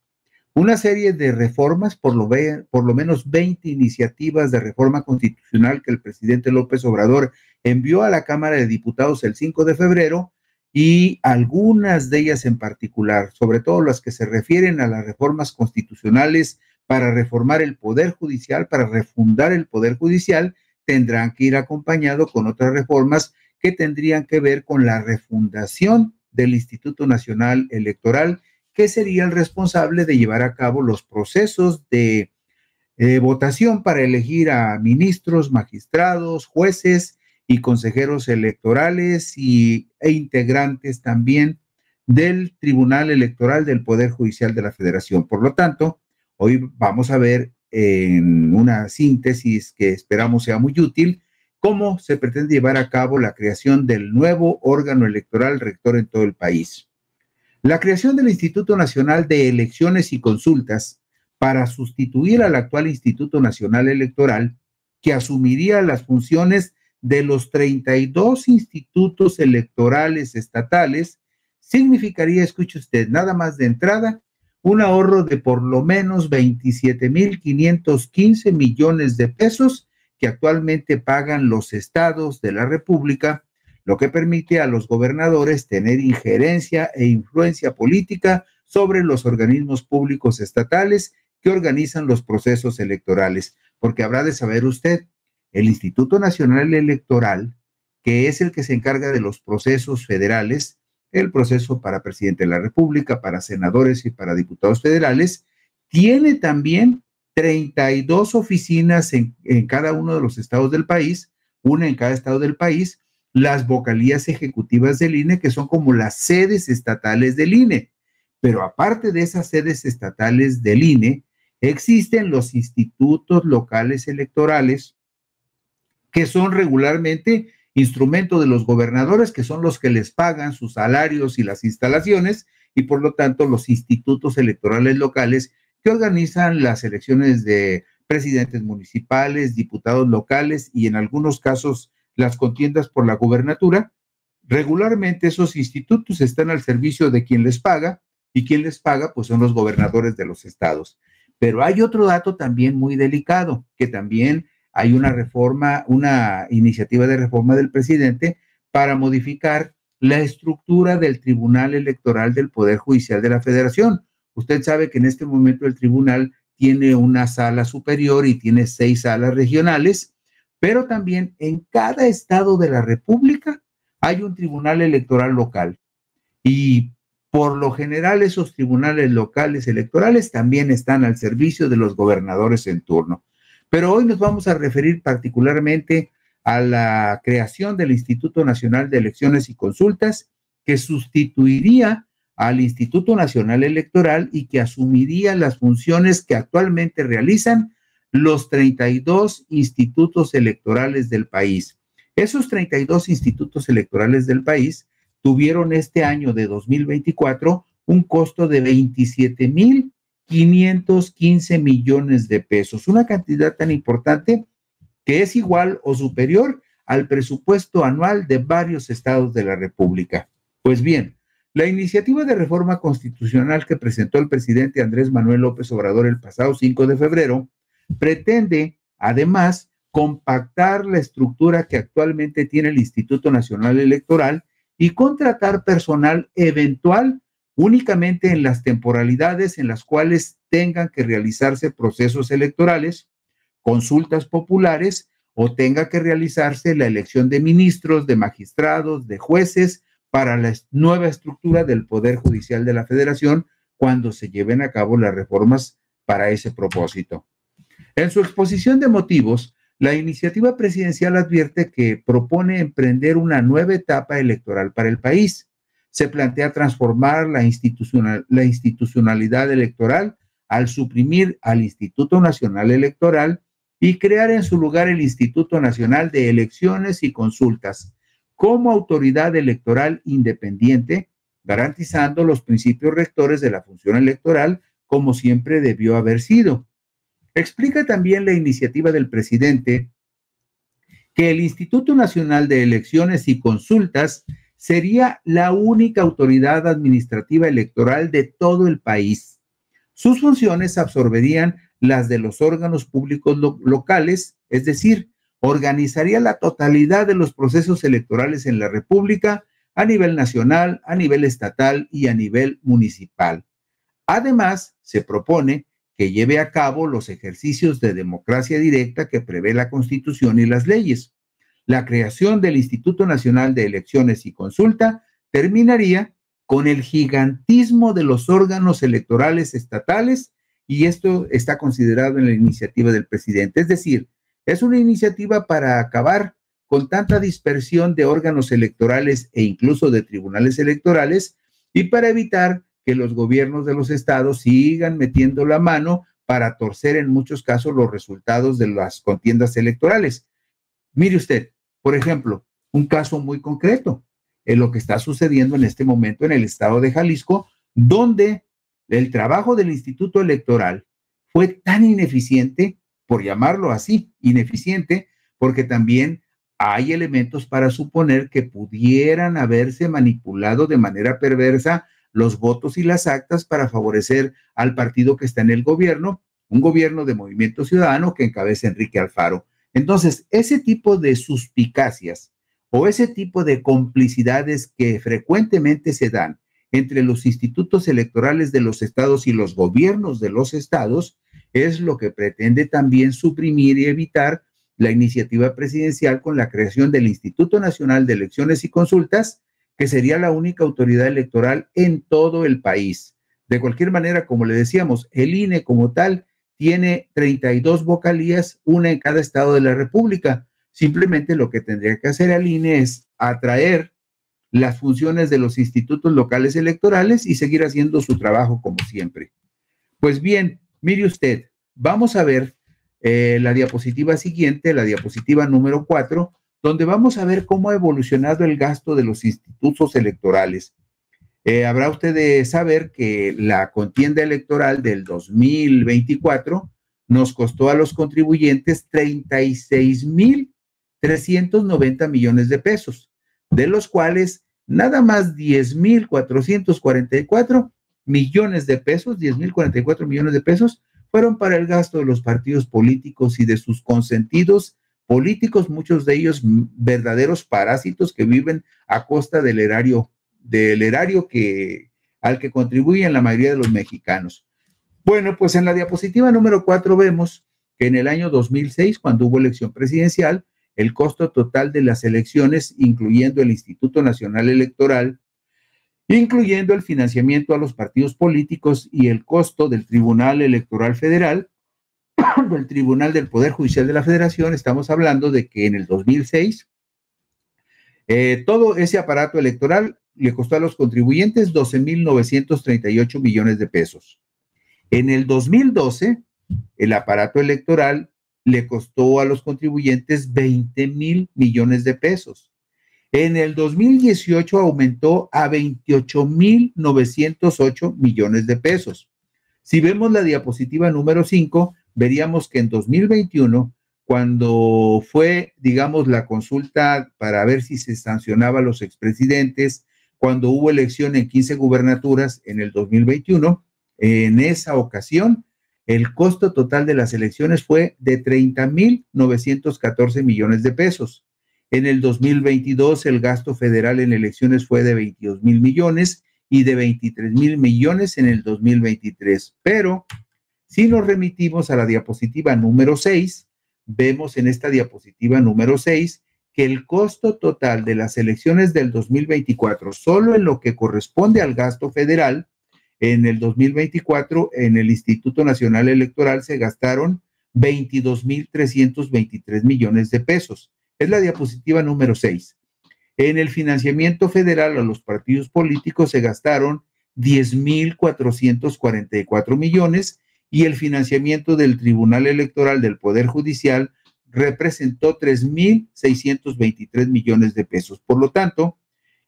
una serie de reformas, por lo menos 20 iniciativas de reforma constitucional que el presidente López Obrador envió a la Cámara de Diputados el 5 de febrero y algunas de ellas en particular, sobre todo las que se refieren a las reformas constitucionales para reformar el Poder Judicial, para refundar el Poder Judicial, tendrán que ir acompañado con otras reformas que tendrían que ver con la refundación del Instituto Nacional Electoral, que sería el responsable de llevar a cabo los procesos de votación para elegir a ministros, magistrados, jueces y consejeros electorales e integrantes también del Tribunal Electoral del Poder Judicial de la Federación. Por lo tanto, hoy vamos a ver en una síntesis que esperamos sea muy útil cómo se pretende llevar a cabo la creación del nuevo órgano electoral rector en todo el país. La creación del Instituto Nacional de Elecciones y Consultas para sustituir al actual Instituto Nacional Electoral, que asumiría las funciones de los 32 institutos electorales estatales, significaría, escuche usted, nada más de entrada, un ahorro de por lo menos 27,515 millones de pesos que actualmente pagan los estados de la República, lo que permite a los gobernadores tener injerencia e influencia política sobre los organismos públicos estatales que organizan los procesos electorales. Porque habrá de saber usted, el Instituto Nacional Electoral, que es el que se encarga de los procesos federales, el proceso para presidente de la República, para senadores y para diputados federales, tiene también 32 oficinas en cada uno de los estados del país, una en cada estado del país, las vocalías ejecutivas del INE, que son como las sedes estatales del INE. Pero aparte de esas sedes estatales del INE, existen los institutos locales electorales, que son regularmente instrumento de los gobernadores, que son los que les pagan sus salarios y las instalaciones, y por lo tanto los institutos electorales locales que organizan las elecciones de presidentes municipales, diputados locales y en algunos casos las contiendas por la gubernatura. Regularmente esos institutos están al servicio de quien les paga y quien les paga pues son los gobernadores de los estados. Pero hay otro dato también muy delicado, que también hay una reforma, una iniciativa de reforma del presidente para modificar la estructura del Tribunal Electoral del Poder Judicial de la Federación. Usted sabe que en este momento el tribunal tiene una sala superior y tiene 6 salas regionales, pero también en cada estado de la República hay un tribunal electoral local. Y por lo general esos tribunales locales electorales también están al servicio de los gobernadores en turno. Pero hoy nos vamos a referir particularmente a la creación del Instituto Nacional de Elecciones y Consultas, que sustituiría al Instituto Nacional Electoral y que asumiría las funciones que actualmente realizan los 32 institutos electorales del país. Esos 32 institutos electorales del país tuvieron este año de 2024 un costo de 27,515 millones de pesos, una cantidad tan importante que es igual o superior al presupuesto anual de varios estados de la República. Pues bien, la iniciativa de reforma constitucional que presentó el presidente Andrés Manuel López Obrador el pasado 5 de febrero pretende, además, compactar la estructura que actualmente tiene el Instituto Nacional Electoral y contratar personal eventual únicamente en las temporalidades en las cuales tengan que realizarse procesos electorales, consultas populares o tenga que realizarse la elección de ministros, de magistrados, de jueces para la nueva estructura del Poder Judicial de la Federación cuando se lleven a cabo las reformas para ese propósito. En su exposición de motivos, la iniciativa presidencial advierte que propone emprender una nueva etapa electoral para el país. Se plantea transformar la institucionalidad electoral al suprimir al Instituto Nacional Electoral y crear en su lugar el Instituto Nacional de Elecciones y Consultas como autoridad electoral independiente, garantizando los principios rectores de la función electoral como siempre debió haber sido. Explica también la iniciativa del presidente que el Instituto Nacional de Elecciones y Consultas sería la única autoridad administrativa electoral de todo el país. Sus funciones absorberían las de los órganos públicos locales, es decir, organizaría la totalidad de los procesos electorales en la República a nivel nacional, a nivel estatal y a nivel municipal. Además, se propone que lleve a cabo los ejercicios de democracia directa que prevé la Constitución y las leyes. La creación del Instituto Nacional de Elecciones y Consulta terminaría con el gigantismo de los órganos electorales estatales, y esto está considerado en la iniciativa del presidente. Es decir, es una iniciativa para acabar con tanta dispersión de órganos electorales e incluso de tribunales electorales y para evitar que los gobiernos de los estados sigan metiendo la mano para torcer en muchos casos los resultados de las contiendas electorales. Mire usted, por ejemplo, un caso muy concreto, en lo que está sucediendo en este momento en el estado de Jalisco, donde el trabajo del Instituto Electoral fue tan ineficiente, por llamarlo así, ineficiente, porque también hay elementos para suponer que pudieran haberse manipulado de manera perversa los votos y las actas para favorecer al partido que está en el gobierno, un gobierno de Movimiento Ciudadano que encabeza Enrique Alfaro. Entonces, ese tipo de suspicacias o ese tipo de complicidades que frecuentemente se dan entre los institutos electorales de los estados y los gobiernos de los estados es lo que pretende también suprimir y evitar la iniciativa presidencial con la creación del Instituto Nacional de Elecciones y Consultas, que sería la única autoridad electoral en todo el país. De cualquier manera, como le decíamos, el INE como tal tiene 32 vocalías, una en cada estado de la República. Simplemente lo que tendría que hacer el INE es atraer las funciones de los institutos locales electorales y seguir haciendo su trabajo como siempre. Pues bien, mire usted, vamos a ver la diapositiva siguiente, la diapositiva número 4, donde vamos a ver cómo ha evolucionado el gasto de los institutos electorales. Habrá usted de saber que la contienda electoral del 2024 nos costó a los contribuyentes 36,390 millones de pesos, de los cuales nada más 10,444 millones de pesos, 10,044 millones de pesos, fueron para el gasto de los partidos políticos y de sus consentidos políticos, muchos de ellos verdaderos parásitos que viven a costa del erario al que contribuyen la mayoría de los mexicanos. Bueno, pues en la diapositiva número 4 vemos que en el año 2006, cuando hubo elección presidencial, el costo total de las elecciones, incluyendo el Instituto Nacional Electoral, incluyendo el financiamiento a los partidos políticos y el costo del Tribunal Electoral Federal, del Tribunal del Poder Judicial de la Federación, estamos hablando de que en el 2006 todo ese aparato electoral le costó a los contribuyentes 12,938 millones de pesos. En el 2012, el aparato electoral le costó a los contribuyentes 20,000 millones de pesos. En el 2018 aumentó a 28,908 millones de pesos. Si vemos la diapositiva número 5, veríamos que en 2021, cuando fue, digamos, la consulta para ver si se sancionaba a los expresidentes, cuando hubo elección en 15 gubernaturas en el 2021, en esa ocasión, el costo total de las elecciones fue de 30,914 millones de pesos. En el 2022, el gasto federal en elecciones fue de 22,000 millones y de 23,000 millones en el 2023. Pero si nos remitimos a la diapositiva número 6, vemos en esta diapositiva número 6 que el costo total de las elecciones del 2024, solo en lo que corresponde al gasto federal, en el 2024, en el Instituto Nacional Electoral se gastaron 22,323 millones de pesos. Es la diapositiva número 6. En el financiamiento federal a los partidos políticos se gastaron 10,444 millones y el financiamiento del Tribunal Electoral del Poder Judicial representó 3,623 millones de pesos. Por lo tanto,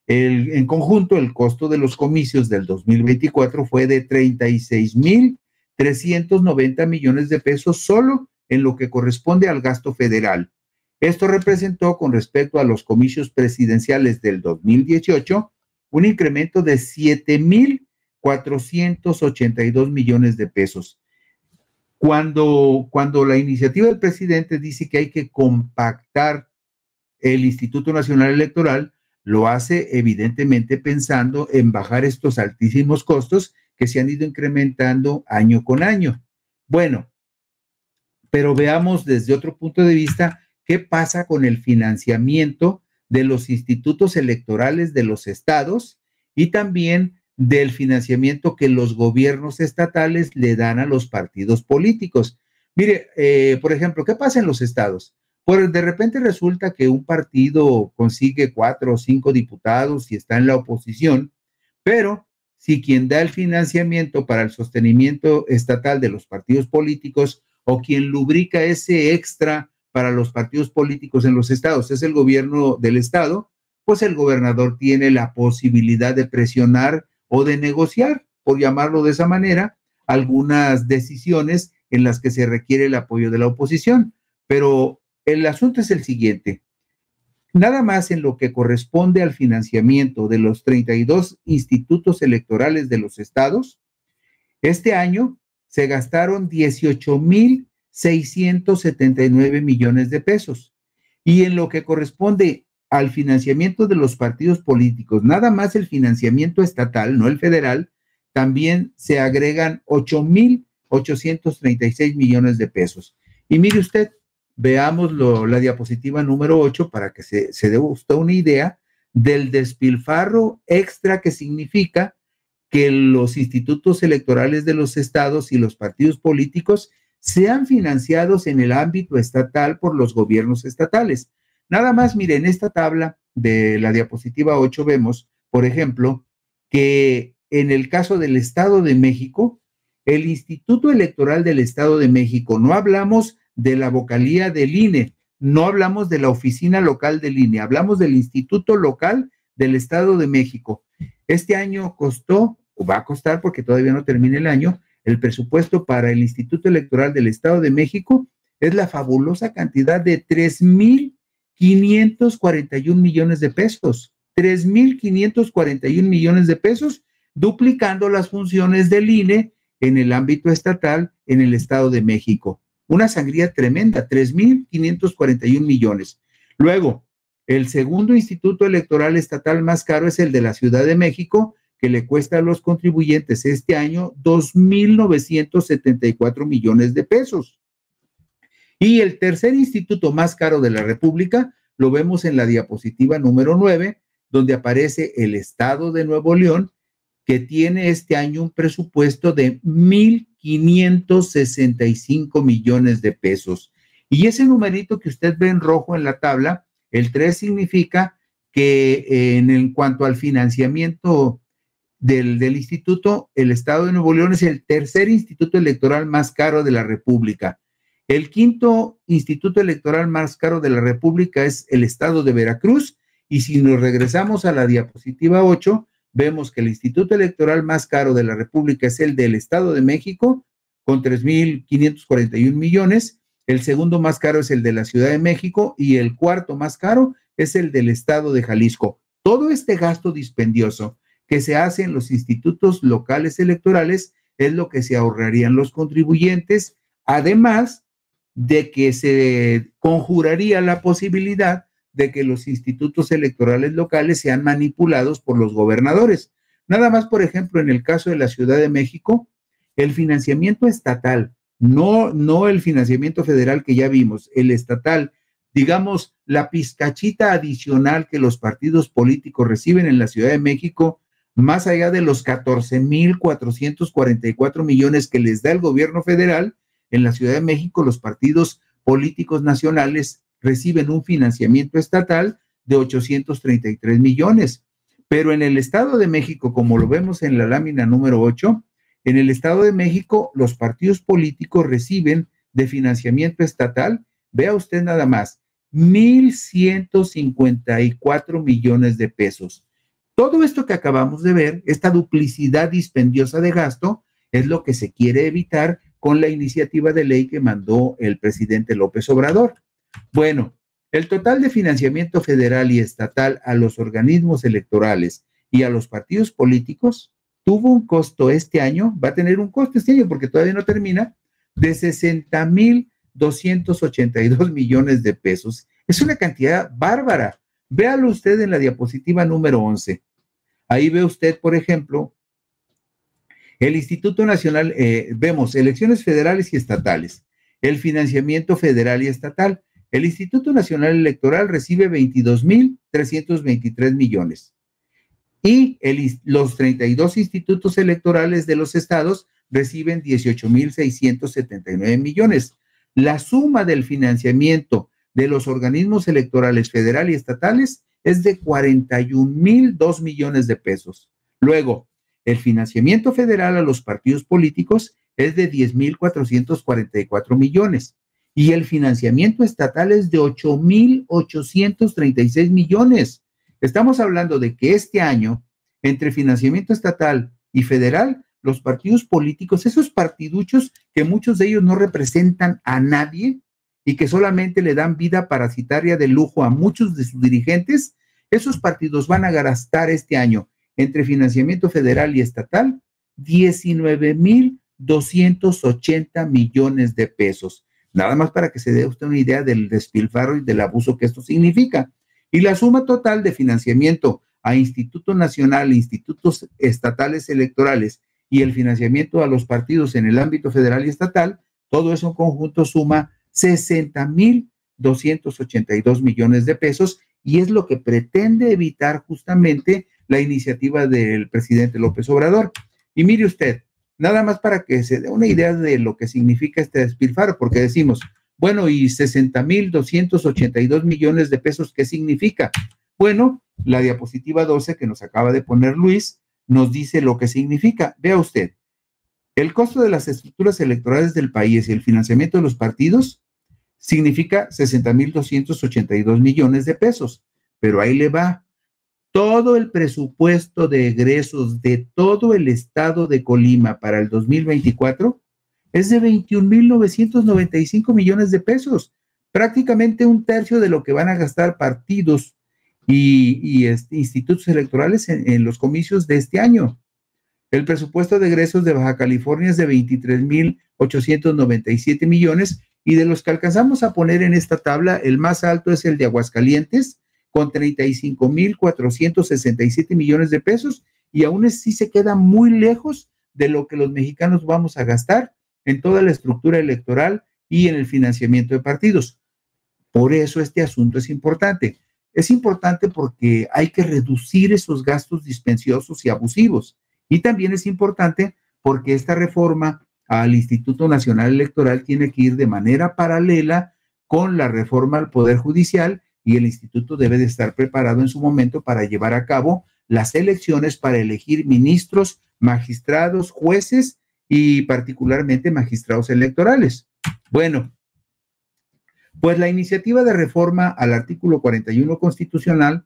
en conjunto, el costo de los comicios del 2024 fue de 36,390 millones de pesos solo en lo que corresponde al gasto federal. Esto representó, con respecto a los comicios presidenciales del 2018, un incremento de 7,482 millones de pesos. Cuando la iniciativa del presidente dice que hay que compactar el Instituto Nacional Electoral, lo hace evidentemente pensando en bajar estos altísimos costos que se han ido incrementando año con año. Bueno, pero veamos desde otro punto de vista qué pasa con el financiamiento de los institutos electorales de los estados y también del financiamiento que los gobiernos estatales le dan a los partidos políticos. Mire, por ejemplo, ¿qué pasa en los estados? Pues de repente resulta que un partido consigue 4 o 5 diputados y está en la oposición, pero si quien da el financiamiento para el sostenimiento estatal de los partidos políticos o quien lubrica ese extra para los partidos políticos en los estados es el gobierno del estado, pues el gobernador tiene la posibilidad de presionar o de negociar, por llamarlo de esa manera, algunas decisiones en las que se requiere el apoyo de la oposición. Pero el asunto es el siguiente. Nada más en lo que corresponde al financiamiento de los 32 institutos electorales de los estados, este año se gastaron 18,679 millones de pesos. Y en lo que corresponde al financiamiento de los partidos políticos, nada más el financiamiento estatal, no el federal, también se agregan 8,836 millones de pesos. Y mire usted, veamos la diapositiva número 8 para que se dé usted una idea del despilfarro extra que significa que los institutos electorales de los estados y los partidos políticos sean financiados en el ámbito estatal por los gobiernos estatales. Nada más, miren, en esta tabla de la diapositiva 8 vemos, por ejemplo, que en el caso del Estado de México, el Instituto Electoral del Estado de México, no hablamos de la vocalía del INE, no hablamos de la oficina local del INE, hablamos del Instituto Local del Estado de México. Este año costó, o va a costar porque todavía no termina el año, el presupuesto para el Instituto Electoral del Estado de México es la fabulosa cantidad de 3,541 millones de pesos. 3,541 millones de pesos, duplicando las funciones del INE en el ámbito estatal en el Estado de México. Una sangría tremenda, 3,541 millones. Luego, el segundo instituto electoral estatal más caro es el de la Ciudad de México, que le cuesta a los contribuyentes este año 2,974 millones de pesos. Y el tercer instituto más caro de la República lo vemos en la diapositiva número 9, donde aparece el Estado de Nuevo León, que tiene este año un presupuesto de 1,565 millones de pesos. Y ese numerito que usted ve en rojo en la tabla, el 3 significa que en cuanto al financiamiento del instituto, el Estado de Nuevo León es el tercer instituto electoral más caro de la República. El quinto instituto electoral más caro de la República es el Estado de Veracruz. Y si nos regresamos a la diapositiva 8, vemos que el instituto electoral más caro de la República es el del Estado de México, con 3,541 millones. El segundo más caro es el de la Ciudad de México y el cuarto más caro es el del Estado de Jalisco. Todo este gasto dispendioso que se hace en los institutos locales electorales es lo que se ahorrarían los contribuyentes, además de que se conjuraría la posibilidad de que los institutos electorales locales sean manipulados por los gobernadores. Nada más, por ejemplo, en el caso de la Ciudad de México, el financiamiento estatal, no el financiamiento federal que ya vimos, el estatal, digamos, la pizcachita adicional que los partidos políticos reciben en la Ciudad de México, más allá de los 14,444 millones que les da el gobierno federal, en la Ciudad de México los partidos políticos nacionales reciben un financiamiento estatal de 833 millones. Pero en el Estado de México, como lo vemos en la lámina número 8, en el Estado de México los partidos políticos reciben de financiamiento estatal, vea usted nada más, 1,154 millones de pesos. Todo esto que acabamos de ver, esta duplicidad dispendiosa de gasto, es lo que se quiere evitar con la iniciativa de ley que mandó el presidente López Obrador. Bueno, el total de financiamiento federal y estatal a los organismos electorales y a los partidos políticos tuvo un costo este año, va a tener un costo este año porque todavía no termina, de 60,282 millones de pesos. Es una cantidad bárbara. Véalo usted en la diapositiva número 11. Ahí ve usted, por ejemplo, el Instituto Nacional, vemos elecciones federales y estatales, el financiamiento federal y estatal. El Instituto Nacional Electoral recibe 22,323 millones y los 32 institutos electorales de los estados reciben 18,679 millones. La suma del financiamiento de los organismos electorales federal y estatales es de 41,002 millones de pesos. Luego, el financiamiento federal a los partidos políticos es de 10,444 millones y el financiamiento estatal es de 8,836 millones. Estamos hablando de que este año, entre financiamiento estatal y federal, los partidos políticos, esos partiduchos que muchos de ellos no representan a nadie y que solamente le dan vida parasitaria de lujo a muchos de sus dirigentes, esos partidos van a gastar este año entre financiamiento federal y estatal 19,280 millones de pesos. Nada más para que se dé usted una idea del despilfarro y del abuso que esto significa. Y la suma total de financiamiento a Instituto Nacional, institutos estatales electorales y el financiamiento a los partidos en el ámbito federal y estatal, todo eso en conjunto suma 60,282 millones de pesos y es lo que pretende evitar justamente la iniciativa del presidente López Obrador. Y mire usted, nada más para que se dé una idea de lo que significa este despilfarro, porque decimos, bueno, ¿y 60,282 millones de pesos qué significa? Bueno, la diapositiva 12 que nos acaba de poner Luis nos dice lo que significa. Vea usted, el costo de las estructuras electorales del país y el financiamiento de los partidos significa 60,282 millones de pesos, pero ahí le va. Todo el presupuesto de egresos de todo el estado de Colima para el 2024 es de 21,995 millones de pesos, prácticamente un tercio de lo que van a gastar partidos y institutos electorales en los comicios de este año. El presupuesto de egresos de Baja California es de 23,897 millones y de los que alcanzamos a poner en esta tabla, el más alto es el de Aguascalientes, con 35,467 millones de pesos y aún así se queda muy lejos de lo que los mexicanos vamos a gastar en toda la estructura electoral y en el financiamiento de partidos. Por eso este asunto es importante. Es importante porque hay que reducir esos gastos dispensiosos y abusivos. Y también es importante porque esta reforma al Instituto Nacional Electoral tiene que ir de manera paralela con la reforma al Poder Judicial, y el instituto debe de estar preparado en su momento para llevar a cabo las elecciones para elegir ministros, magistrados, jueces y particularmente magistrados electorales. Bueno, pues la iniciativa de reforma al artículo 41 constitucional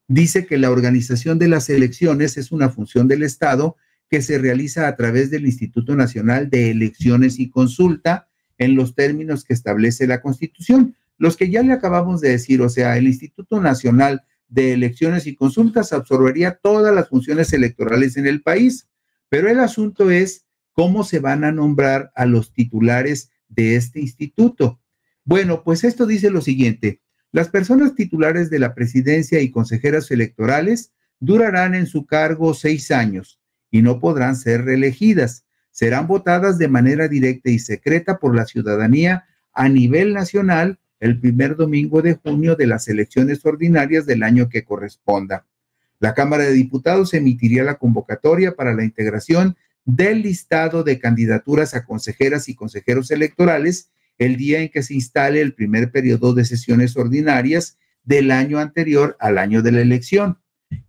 dice que la organización de las elecciones es una función del Estado que se realiza a través del Instituto Nacional de Elecciones y Consulta en los términos que establece la Constitución. Los que ya le acabamos de decir, o sea, el Instituto Nacional de Elecciones y Consultas absorbería todas las funciones electorales en el país, pero el asunto es cómo se van a nombrar a los titulares de este instituto. Bueno, pues esto dice lo siguiente: las personas titulares de la presidencia y consejeras electorales durarán en su cargo 6 años y no podrán ser reelegidas. Serán votadas de manera directa y secreta por la ciudadanía a nivel nacional el primer domingo de junio de las elecciones ordinarias del año que corresponda. La Cámara de Diputados emitiría la convocatoria para la integración del listado de candidaturas a consejeras y consejeros electorales el día en que se instale el primer periodo de sesiones ordinarias del año anterior al año de la elección.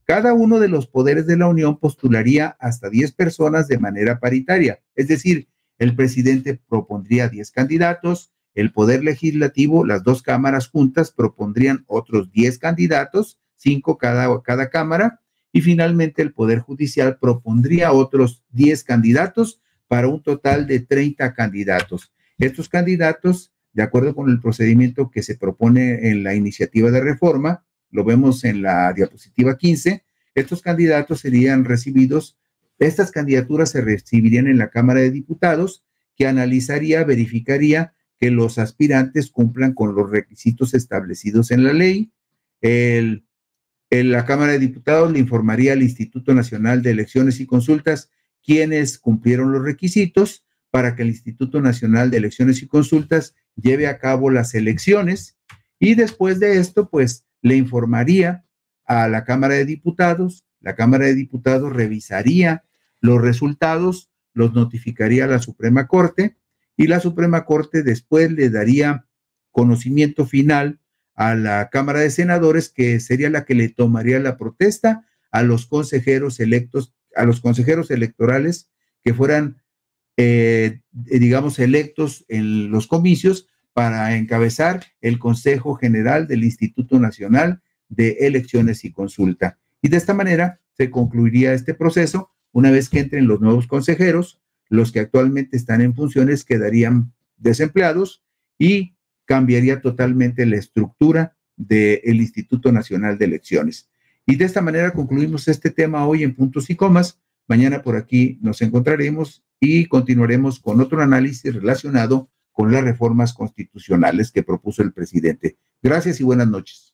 Cada uno de los poderes de la Unión postularía hasta 10 personas de manera paritaria, es decir, el presidente propondría 10 candidatos, el Poder Legislativo, las dos cámaras juntas, propondrían otros 10 candidatos, 5 cada cámara, y finalmente el Poder Judicial propondría otros 10 candidatos para un total de 30 candidatos. Estos candidatos, de acuerdo con el procedimiento que se propone en la iniciativa de reforma, lo vemos en la diapositiva 15, estos candidatos serían recibidos, estas candidaturas se recibirían en la Cámara de Diputados, que analizaría, verificaría que los aspirantes cumplan con los requisitos establecidos en la ley. La Cámara de Diputados le informaría al Instituto Nacional de Elecciones y Consultas quienes cumplieron los requisitos para que el Instituto Nacional de Elecciones y Consultas lleve a cabo las elecciones, y después de esto, pues, le informaría a la Cámara de Diputados. La Cámara de Diputados revisaría los resultados, los notificaría a la Suprema Corte, y la Suprema Corte después le daría conocimiento final a la Cámara de Senadores, que sería la que le tomaría la protesta a los consejeros electos, a los consejeros electorales que fueran, digamos, electos en los comicios para encabezar el Consejo General del Instituto Nacional de Elecciones y Consulta. Y de esta manera se concluiría este proceso. Una vez que entren los nuevos consejeros, los que actualmente están en funciones quedarían desempleados y cambiaría totalmente la estructura del Instituto Nacional de Elecciones. Y de esta manera concluimos este tema hoy en Puntos y Comas. Mañana por aquí nos encontraremos y continuaremos con otro análisis relacionado con las reformas constitucionales que propuso el presidente. Gracias y buenas noches.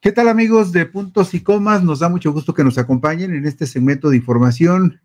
¿Qué tal, amigos de Puntos y Comas? Nos da mucho gusto que nos acompañen en este segmento de información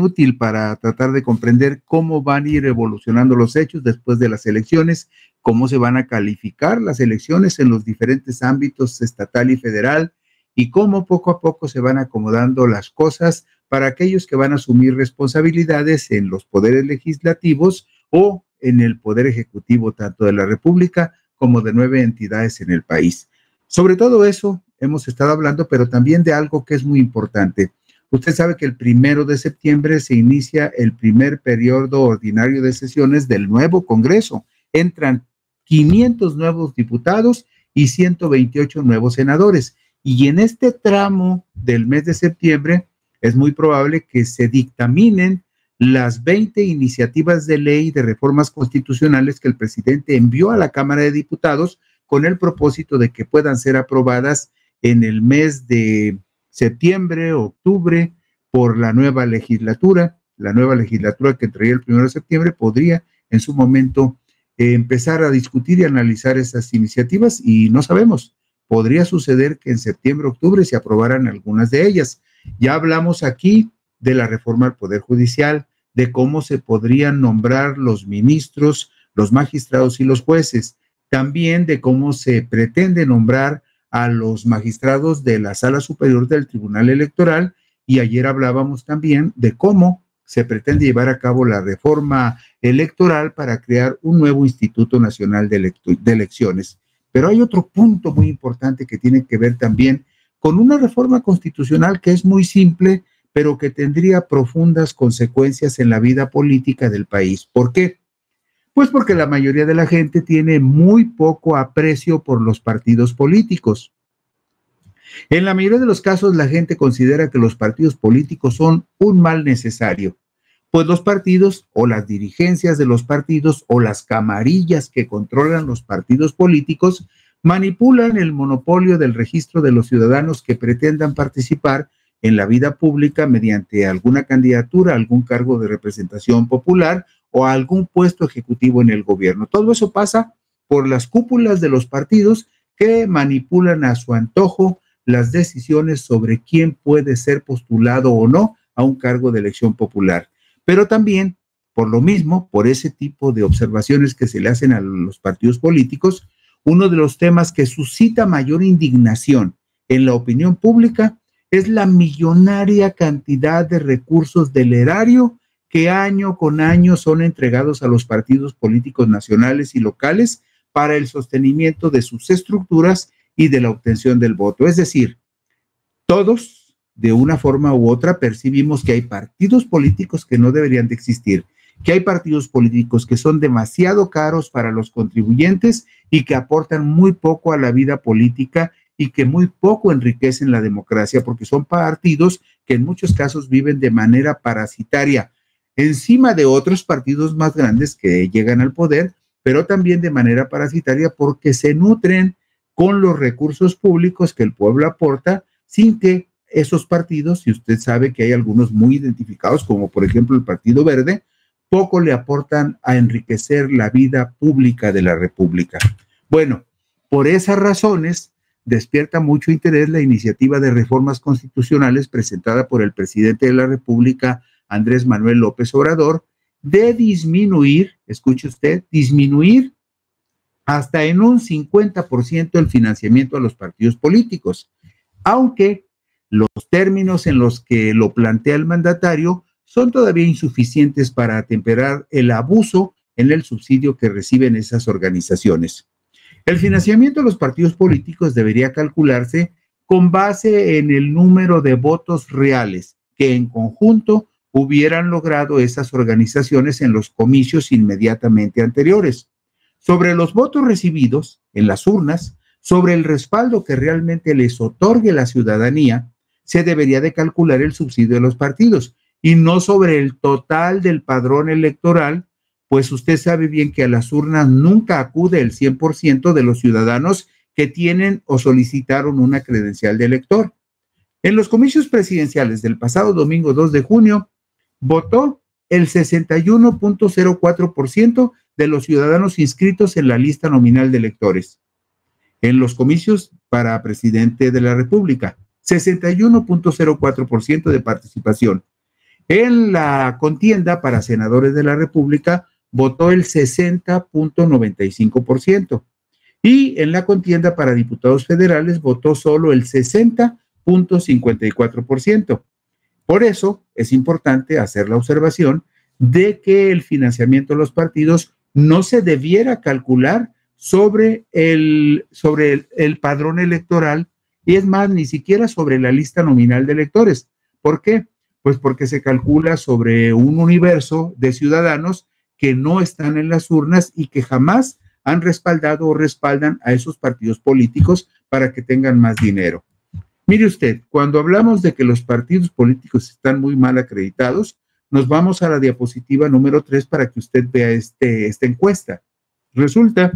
útil para tratar de comprender cómo van a ir evolucionando los hechos después de las elecciones, cómo se van a calificar las elecciones en los diferentes ámbitos estatal y federal, y cómo poco a poco se van acomodando las cosas para aquellos que van a asumir responsabilidades en los poderes legislativos o en el poder ejecutivo, tanto de la República como de 9 entidades en el país. Sobre todo eso hemos estado hablando, pero también de algo que es muy importante. Usted sabe que el 1 de septiembre se inicia el primer periodo ordinario de sesiones del nuevo Congreso. Entran 500 nuevos diputados y 128 nuevos senadores. Y en este tramo del mes de septiembre es muy probable que se dictaminen las 20 iniciativas de ley de reformas constitucionales que el presidente envió a la Cámara de Diputados con el propósito de que puedan ser aprobadas en el mes de septiembre, octubre, por la nueva legislatura. La nueva legislatura que entraría el 1 de septiembre podría en su momento empezar a discutir y analizar esas iniciativas, y no sabemos, podría suceder que en septiembre, octubre se aprobaran algunas de ellas. Ya hablamos aquí de la reforma al Poder Judicial, de cómo se podrían nombrar los ministros, los magistrados y los jueces, también de cómo se pretende nombrar a los magistrados de la Sala Superior del Tribunal Electoral, y ayer hablábamos también de cómo se pretende llevar a cabo la reforma electoral para crear un nuevo Instituto Nacional de Elecciones. Pero hay otro punto muy importante que tiene que ver también con una reforma constitucional que es muy simple, pero que tendría profundas consecuencias en la vida política del país. ¿Por qué? Pues porque la mayoría de la gente tiene muy poco aprecio por los partidos políticos. En la mayoría de los casos, la gente considera que los partidos políticos son un mal necesario, pues los partidos o las dirigencias de los partidos o las camarillas que controlan los partidos políticos manipulan el monopolio del registro de los ciudadanos que pretendan participar en la vida pública mediante alguna candidatura, algún cargo de representación popular o algún puesto ejecutivo en el gobierno. Todo eso pasa por las cúpulas de los partidos que manipulan a su antojo las decisiones sobre quién puede ser postulado o no a un cargo de elección popular. Pero también, por lo mismo, por ese tipo de observaciones que se le hacen a los partidos políticos, uno de los temas que suscita mayor indignación en la opinión pública es la millonaria cantidad de recursos del erario que año con año son entregados a los partidos políticos nacionales y locales para el sostenimiento de sus estructuras y de la obtención del voto. Es decir, todos, de una forma u otra, percibimos que hay partidos políticos que no deberían de existir, que hay partidos políticos que son demasiado caros para los contribuyentes y que aportan muy poco a la vida política y que muy poco enriquecen la democracia, porque son partidos que en muchos casos viven de manera parasitaria encima de otros partidos más grandes que llegan al poder, pero también de manera parasitaria porque se nutren con los recursos públicos que el pueblo aporta, sin que esos partidos, si usted sabe que hay algunos muy identificados, como por ejemplo el Partido Verde, poco le aportan a enriquecer la vida pública de la República. Bueno, por esas razones, despierta mucho interés la iniciativa de reformas constitucionales presentada por el presidente de la República, Andrés Manuel López Obrador, de disminuir, escuche usted, disminuir hasta en un 50% el financiamiento a los partidos políticos, aunque los términos en los que lo plantea el mandatario son todavía insuficientes para atemperar el abuso en el subsidio que reciben esas organizaciones. El financiamiento de los partidos políticos debería calcularse con base en el número de votos reales que en conjunto hubieran logrado esas organizaciones en los comicios inmediatamente anteriores. Sobre los votos recibidos en las urnas, sobre el respaldo que realmente les otorgue la ciudadanía, se debería de calcular el subsidio de los partidos y no sobre el total del padrón electoral, pues usted sabe bien que a las urnas nunca acude el 100% de los ciudadanos que tienen o solicitaron una credencial de elector. En los comicios presidenciales del pasado domingo 2 de junio, votó el 61.04% de los ciudadanos inscritos en la lista nominal de electores. En los comicios para presidente de la República, 61.04% de participación. En la contienda para senadores de la República, votó el 60.95%. Y en la contienda para diputados federales, votó solo el 60.54%. Por eso es importante hacer la observación de que el financiamiento de los partidos no se debiera calcular sobre el padrón electoral, y es más, ni siquiera sobre la lista nominal de electores. ¿Por qué? Pues porque se calcula sobre un universo de ciudadanos que no están en las urnas y que jamás han respaldado o respaldan a esos partidos políticos para que tengan más dinero. Mire usted, cuando hablamos de que los partidos políticos están muy mal acreditados, nos vamos a la diapositiva número 3 para que usted vea esta encuesta. Resulta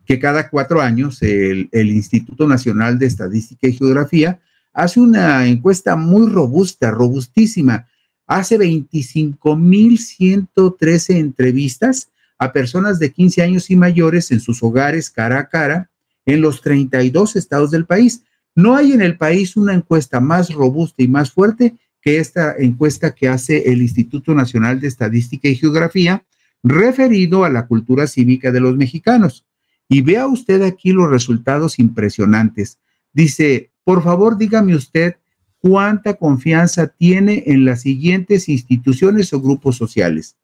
que cada 4 años el Instituto Nacional de Estadística y Geografía hace una encuesta muy robusta, robustísima. Hace 25,113 entrevistas a personas de 15 años y mayores en sus hogares cara a cara en los 32 estados del país. No hay en el país una encuesta más robusta y más fuerte que esta encuesta que hace el Instituto Nacional de Estadística y Geografía referido a la cultura cívica de los mexicanos. Y vea usted aquí los resultados impresionantes. Dice, por favor, dígame usted cuánta confianza tiene en las siguientes instituciones o grupos sociales.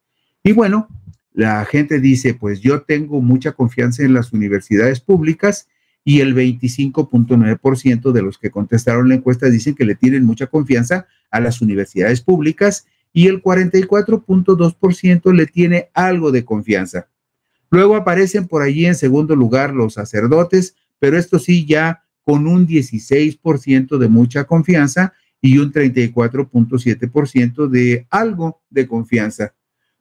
Y bueno, la gente dice, pues yo tengo mucha confianza en las universidades públicas y el 25.9% de los que contestaron la encuesta dicen que le tienen mucha confianza a las universidades públicas y el 44.2% le tiene algo de confianza. Luego aparecen por allí en segundo lugar los sacerdotes, pero esto sí ya con un 16% de mucha confianza y un 34.7% de algo de confianza.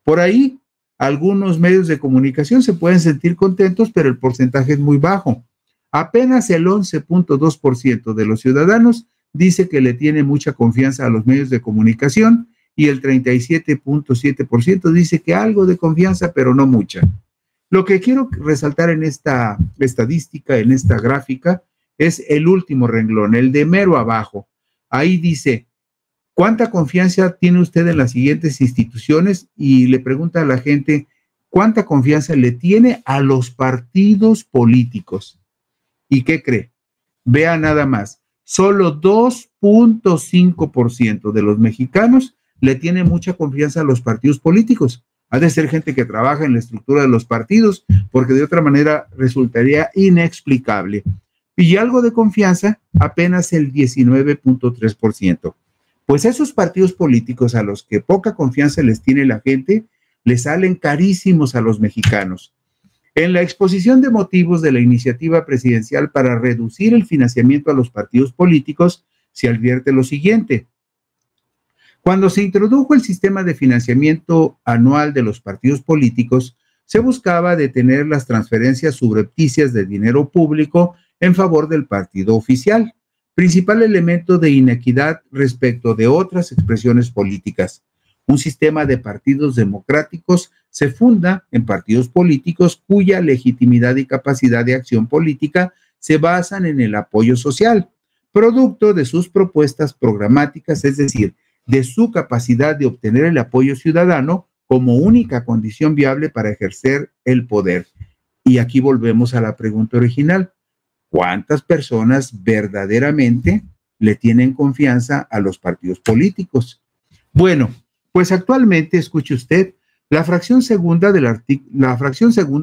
Por ahí, algunos medios de comunicación se pueden sentir contentos, pero el porcentaje es muy bajo. Apenas el 11.2% de los ciudadanos dice que le tiene mucha confianza a los medios de comunicación y el 37.7% dice que algo de confianza, pero no mucha. Lo que quiero resaltar en esta estadística, en esta gráfica, es el último renglón, el de mero abajo. Ahí dice, ¿cuánta confianza tiene usted en las siguientes instituciones? Y le pregunta a la gente, ¿cuánta confianza le tiene a los partidos políticos? ¿Y qué cree? Vea nada más, solo 2.5% de los mexicanos le tiene mucha confianza a los partidos políticos. Ha de ser gente que trabaja en la estructura de los partidos, porque de otra manera resultaría inexplicable. Y algo de confianza, apenas el 19.3%. Pues esos partidos políticos a los que poca confianza les tiene la gente, les salen carísimos a los mexicanos. En la exposición de motivos de la iniciativa presidencial para reducir el financiamiento a los partidos políticos, se advierte lo siguiente. Cuando se introdujo el sistema de financiamiento anual de los partidos políticos, se buscaba detener las transferencias subrepticias de dinero público en favor del partido oficial, principal elemento de inequidad respecto de otras expresiones políticas. Un sistema de partidos democráticos se funda en partidos políticos cuya legitimidad y capacidad de acción política se basan en el apoyo social, producto de sus propuestas programáticas, es decir, de su capacidad de obtener el apoyo ciudadano como única condición viable para ejercer el poder. Y aquí volvemos a la pregunta original. ¿Cuántas personas verdaderamente le tienen confianza a los partidos políticos? Bueno, pues actualmente, escuche usted, la fracción segunda,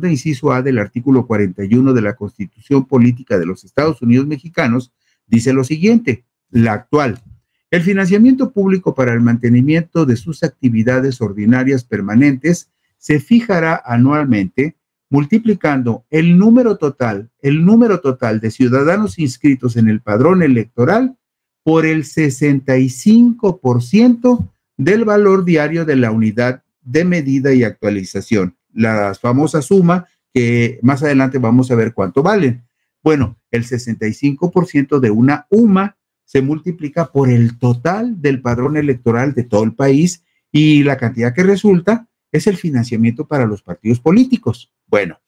inciso A del artículo 41 de la Constitución Política de los Estados Unidos Mexicanos dice lo siguiente, la actual. El financiamiento público para el mantenimiento de sus actividades ordinarias permanentes se fijará anualmente multiplicando el número total de ciudadanos inscritos en el padrón electoral por el 65% del valor diario de la unidad de medida y actualización. La famosa suma que más adelante vamos a ver cuánto valen. Bueno, el 65% de una UMA se multiplica por el total del padrón electoral de todo el país y la cantidad que resulta es el financiamiento para los partidos políticos. Bueno,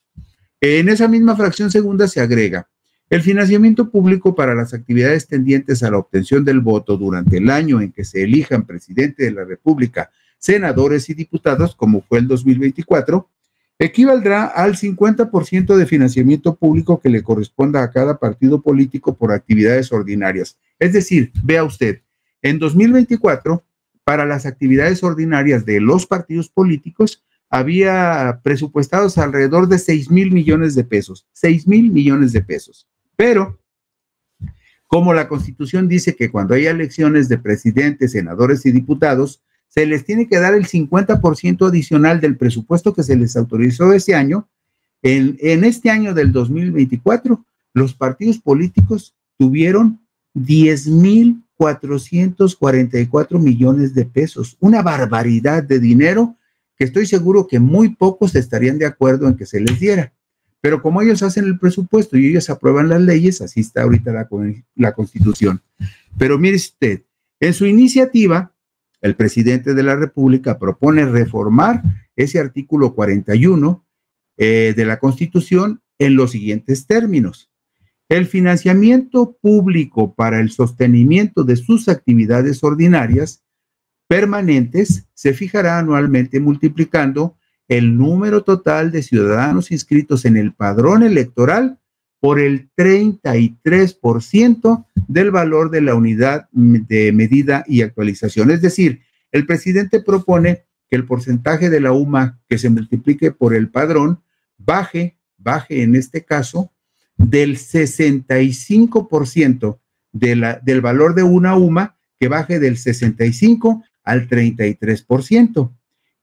en esa misma fracción segunda se agrega el financiamiento público para las actividades tendientes a la obtención del voto durante el año en que se elijan presidente de la República, senadores y diputados, como fue el 2024, equivaldrá al 50% de financiamiento público que le corresponda a cada partido político por actividades ordinarias. Es decir, vea usted, en 2024, para las actividades ordinarias de los partidos políticos, había presupuestados alrededor de 6,000 millones de pesos, 6,000 millones de pesos. Pero, como la Constitución dice que cuando hay elecciones de presidentes, senadores y diputados, se les tiene que dar el 50% adicional del presupuesto que se les autorizó ese año. En este año del 2024, los partidos políticos tuvieron 10,444 millones de pesos, una barbaridad de dinero que estoy seguro que muy pocos estarían de acuerdo en que se les diera. Pero como ellos hacen el presupuesto y ellos aprueban las leyes, así está ahorita la Constitución. Pero mire usted, en su iniciativa, el presidente de la República propone reformar ese artículo 41 de la Constitución en los siguientes términos. El financiamiento público para el sostenimiento de sus actividades ordinarias permanentes se fijará anualmente multiplicando el número total de ciudadanos inscritos en el padrón electoral por el 33% del valor de la unidad de medida y actualización. Es decir, el presidente propone que el porcentaje de la UMA que se multiplique por el padrón baje en este caso del 65% del valor de una UMA, que baje del 65 al 33%.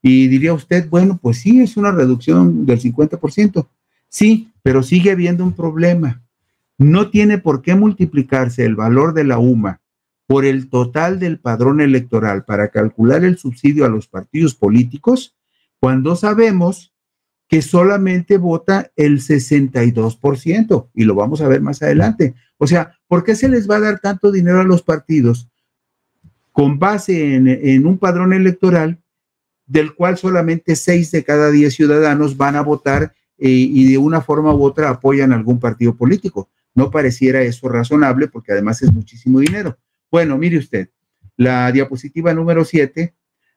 Y diría usted, bueno, pues sí, es una reducción del 50%. Sí, pero sigue habiendo un problema. No tiene por qué multiplicarse el valor de la UMA por el total del padrón electoral para calcular el subsidio a los partidos políticos cuando sabemos que solamente vota el 62%, y lo vamos a ver más adelante. O sea, ¿por qué se les va a dar tanto dinero a los partidos con base en un padrón electoral del cual solamente 6 de cada 10 ciudadanos van a votar y de una forma u otra apoyan a algún partido político? No pareciera eso razonable, porque además es muchísimo dinero. Bueno, mire usted, la diapositiva número 7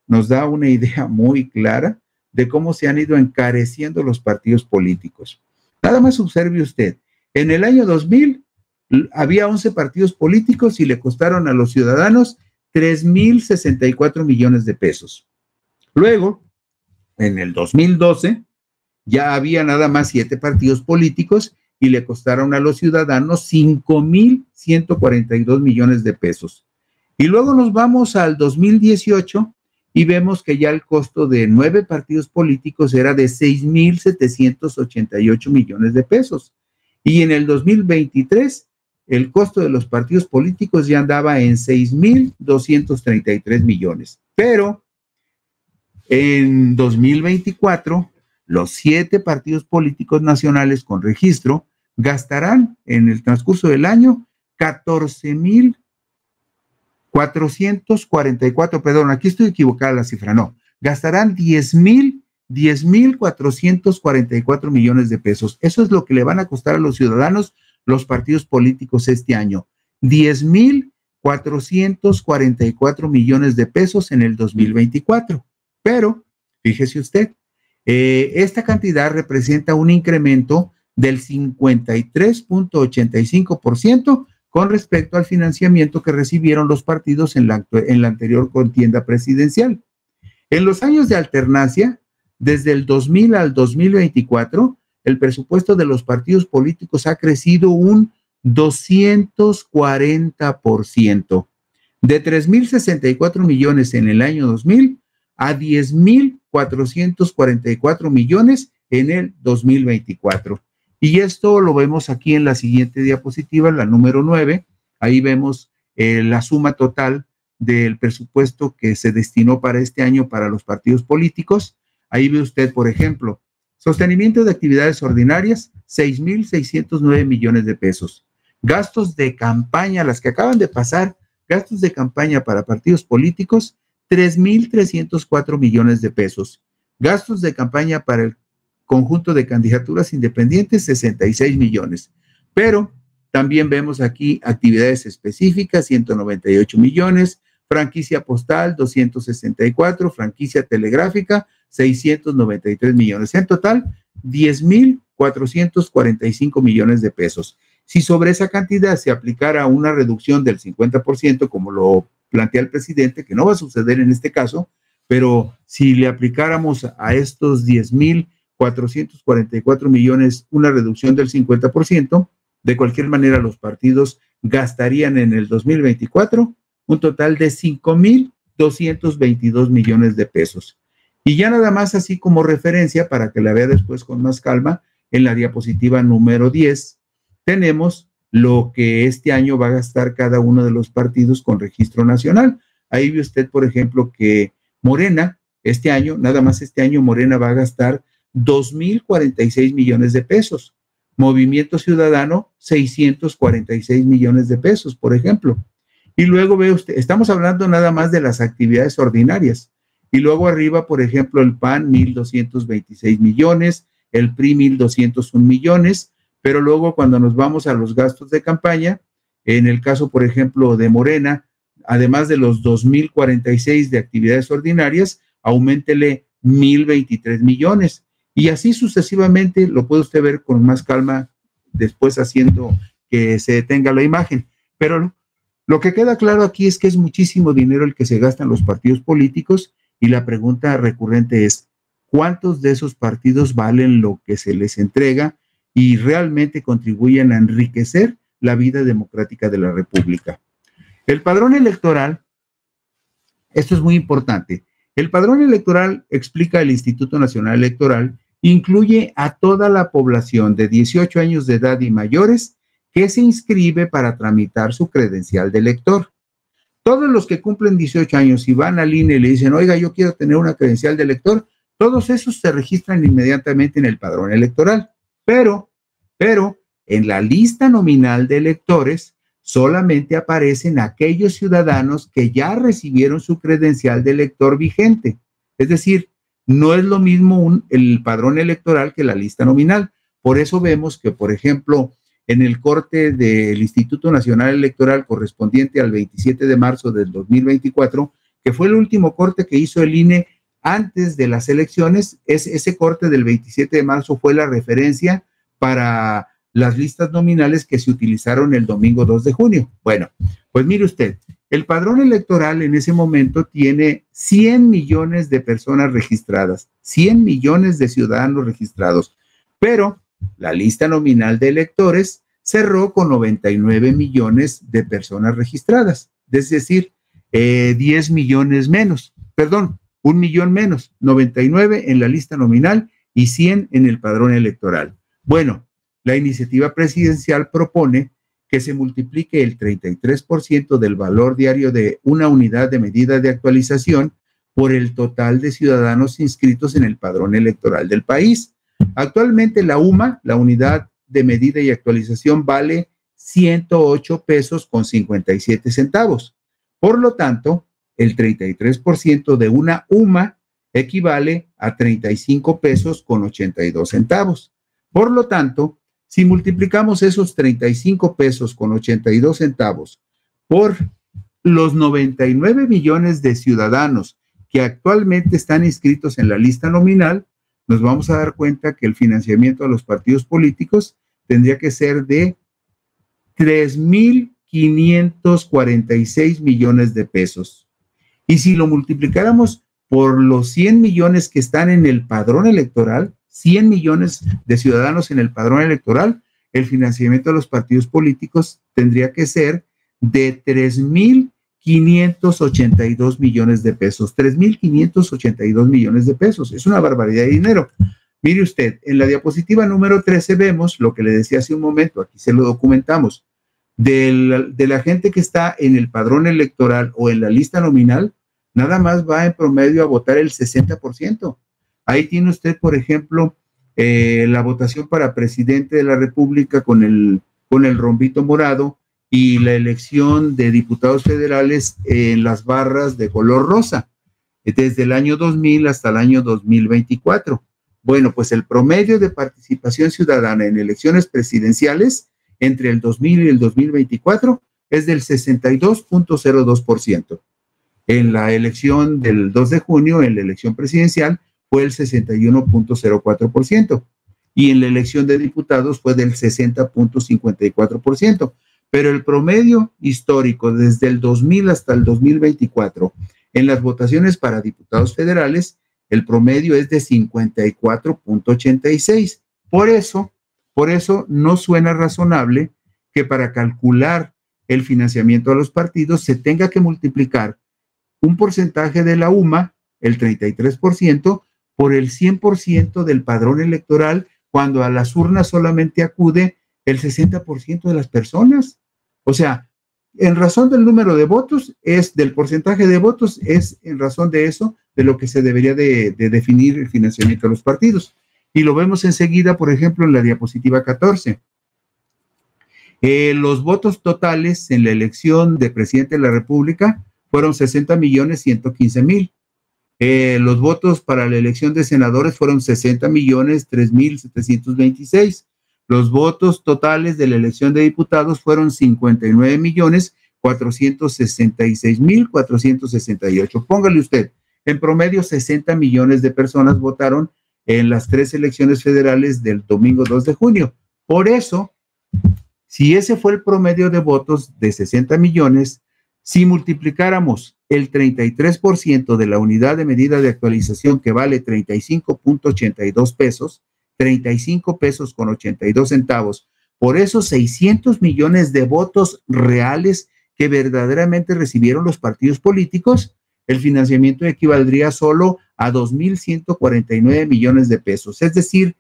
nos da una idea muy clara de cómo se han ido encareciendo los partidos políticos. Nada más observe usted, en el año 2000 había 11 partidos políticos y le costaron a los ciudadanos 3,064 millones de pesos. Luego, en el 2012, ya había nada más 7 partidos políticos y le costaron a los ciudadanos 5,142 millones de pesos. Y luego nos vamos al 2018 y vemos que ya el costo de 9 partidos políticos era de 6,788 millones de pesos. Y en el 2023, el costo de los partidos políticos ya andaba en 6,233 millones. Pero en 2024, los 7 partidos políticos nacionales con registro gastarán en el transcurso del año 14,444, perdón, aquí estoy equivocada la cifra, no, gastarán 10,444 millones de pesos. Eso es lo que le van a costar a los ciudadanos los partidos políticos este año. 10,444 millones de pesos en el 2024. Pero, fíjese usted, esta cantidad representa un incremento del 53,85% con respecto al financiamiento que recibieron los partidos en la anterior contienda presidencial. En los años de alternancia, desde el 2000 al 2024, el presupuesto de los partidos políticos ha crecido un 240%, de 3,064 millones en el año 2000 a 10,444 millones en el 2024. Y esto lo vemos aquí en la siguiente diapositiva, la número 9. Ahí vemos la suma total del presupuesto que se destinó para este año para los partidos políticos. Ahí ve usted, por ejemplo, sostenimiento de actividades ordinarias, 6,609 millones de pesos. Gastos de campaña, las que acaban de pasar, gastos de campaña para partidos políticos, 3,304 millones de pesos. Gastos de campaña para el conjunto de candidaturas independientes, 66 millones. Pero también vemos aquí actividades específicas, 198 millones, franquicia postal, 264, franquicia telegráfica, 693 millones. En total, 10,445 millones de pesos. Si sobre esa cantidad se aplicara una reducción del 50%, como lo plantea el presidente, que no va a suceder en este caso, pero si le aplicáramos a estos 10,444 millones una reducción del 50%, de cualquier manera los partidos gastarían en el 2024 un total de 5,222 millones de pesos. Y ya nada más así como referencia, para que la vea después con más calma, en la diapositiva número 10, tenemos lo que este año va a gastar cada uno de los partidos con registro nacional. Ahí ve usted, por ejemplo, que Morena, este año, nada más este año, Morena va a gastar 2,046 millones de pesos. Movimiento Ciudadano, 646 millones de pesos, por ejemplo. Y luego ve usted, estamos hablando nada más de las actividades ordinarias. Y luego arriba, por ejemplo, el PAN, 1,226 millones, el PRI, 1,201 millones, pero luego cuando nos vamos a los gastos de campaña, en el caso, por ejemplo, de Morena, además de los 2,046 de actividades ordinarias, auméntele 1,023 millones. Y así sucesivamente, lo puede usted ver con más calma después haciendo que se detenga la imagen. Pero lo que queda claro aquí es que es muchísimo dinero el que se gasta en los partidos políticos y la pregunta recurrente es, ¿cuántos de esos partidos valen lo que se les entrega y realmente contribuyen a enriquecer la vida democrática de la República? El padrón electoral, esto es muy importante, el padrón electoral, explica el Instituto Nacional Electoral, incluye a toda la población de 18 años de edad y mayores que se inscribe para tramitar su credencial de elector. Todos los que cumplen 18 años y van al INE y le dicen, oiga, yo quiero tener una credencial de elector, todos esos se registran inmediatamente en el padrón electoral. Pero en la lista nominal de electores solamente aparecen aquellos ciudadanos que ya recibieron su credencial de elector vigente. Es decir, no es lo mismo el padrón electoral que la lista nominal. Por eso vemos que, por ejemplo, en el corte del Instituto Nacional Electoral correspondiente al 27 de marzo del 2024, que fue el último corte que hizo el INE antes de las elecciones, ese corte del 27 de marzo fue la referencia para las listas nominales que se utilizaron el domingo 2 de junio. Bueno, pues mire usted, el padrón electoral en ese momento tiene 100 millones de personas registradas, 100 millones de ciudadanos registrados, pero la lista nominal de electores cerró con 99 millones de personas registradas, es decir, 10 millones menos, perdón, 1 millón menos, 99 en la lista nominal y 100 en el padrón electoral. Bueno, la iniciativa presidencial propone que se multiplique el 33% del valor diario de una unidad de medida de actualización por el total de ciudadanos inscritos en el padrón electoral del país. Actualmente la UMA, la unidad de medida y actualización, vale 108 pesos con 57 centavos. Por lo tanto, el 33% de una UMA equivale a 35 pesos con 82 centavos. Por lo tanto, si multiplicamos esos 35 pesos con 82 centavos por los 99 millones de ciudadanos que actualmente están inscritos en la lista nominal, nos vamos a dar cuenta que el financiamiento a los partidos políticos tendría que ser de 3,546 millones de pesos. Y si lo multiplicáramos por los 100 millones que están en el padrón electoral, 100 millones de ciudadanos en el padrón electoral, el financiamiento de los partidos políticos tendría que ser de 3,582 millones de pesos. 3,582 millones de pesos. Es una barbaridad de dinero. Mire usted, en la diapositiva número 13 vemos lo que le decía hace un momento, aquí se lo documentamos, de la gente que está en el padrón electoral o en la lista nominal, nada más va en promedio a votar el 60%. Ahí tiene usted, por ejemplo, la votación para presidente de la República con el rombito morado y la elección de diputados federales en las barras de color rosa, desde el año 2000 hasta el año 2024. Bueno, pues el promedio de participación ciudadana en elecciones presidenciales entre el 2000 y el 2024 es del 62.02%. En la elección del 2 de junio, en la elección presidencial, fue el 61.04%. Y en la elección de diputados fue del 60.54%. Pero el promedio histórico desde el 2000 hasta el 2024 en las votaciones para diputados federales, el promedio es de 54.86. Por eso no suena razonable que para calcular el financiamiento a los partidos se tenga que multiplicar un porcentaje de la UMA, el 33%, por el 100% del padrón electoral, cuando a las urnas solamente acude el 60% de las personas. O sea, en razón del número de votos, del porcentaje de votos, es en razón de eso, de lo que se debería de definir el financiamiento de los partidos. Y lo vemos enseguida, por ejemplo, en la diapositiva 14. Los votos totales en la elección de presidente de la República fueron 60,115,000. Los votos para la elección de senadores fueron 60,003,726. Los votos totales de la elección de diputados fueron 59,4 466,468. Póngale usted, en promedio 60 millones de personas votaron en las 3 elecciones federales del domingo 2 de junio. Por eso, si ese fue el promedio de votos de 60 millones, si multiplicáramos el 33% de la unidad de medida de actualización, que vale 35.82 pesos, 35 pesos con 82 centavos, por esos 600 millones de votos reales que verdaderamente recibieron los partidos políticos, el financiamiento equivaldría solo a 2.149 millones de pesos, es decir,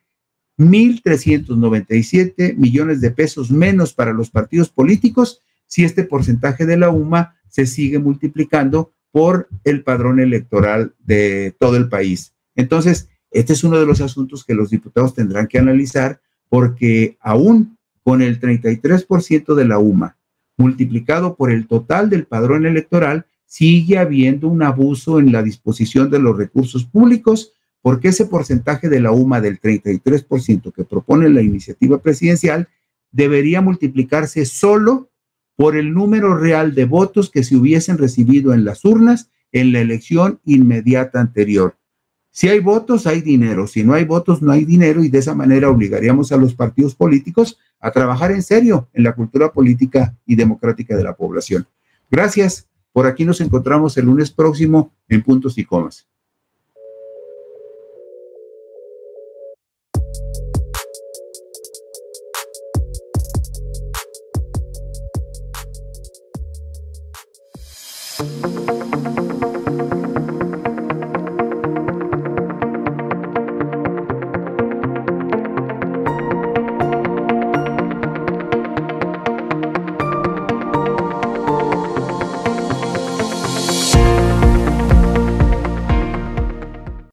1.397 millones de pesos menos para los partidos políticos si este porcentaje de la UMA se sigue multiplicando por el padrón electoral de todo el país. Entonces, este es uno de los asuntos que los diputados tendrán que analizar, porque aún con el 33% de la UMA multiplicado por el total del padrón electoral, sigue habiendo un abuso en la disposición de los recursos públicos, porque ese porcentaje de la UMA del 33% que propone la iniciativa presidencial debería multiplicarse solo por el número real de votos que se hubiesen recibido en las urnas en la elección inmediata anterior. Si hay votos, hay dinero. Si no hay votos, no hay dinero, y de esa manera obligaríamos a los partidos políticos a trabajar en serio en la cultura política y democrática de la población. Gracias. Por aquí nos encontramos el lunes próximo en Puntos y Comas.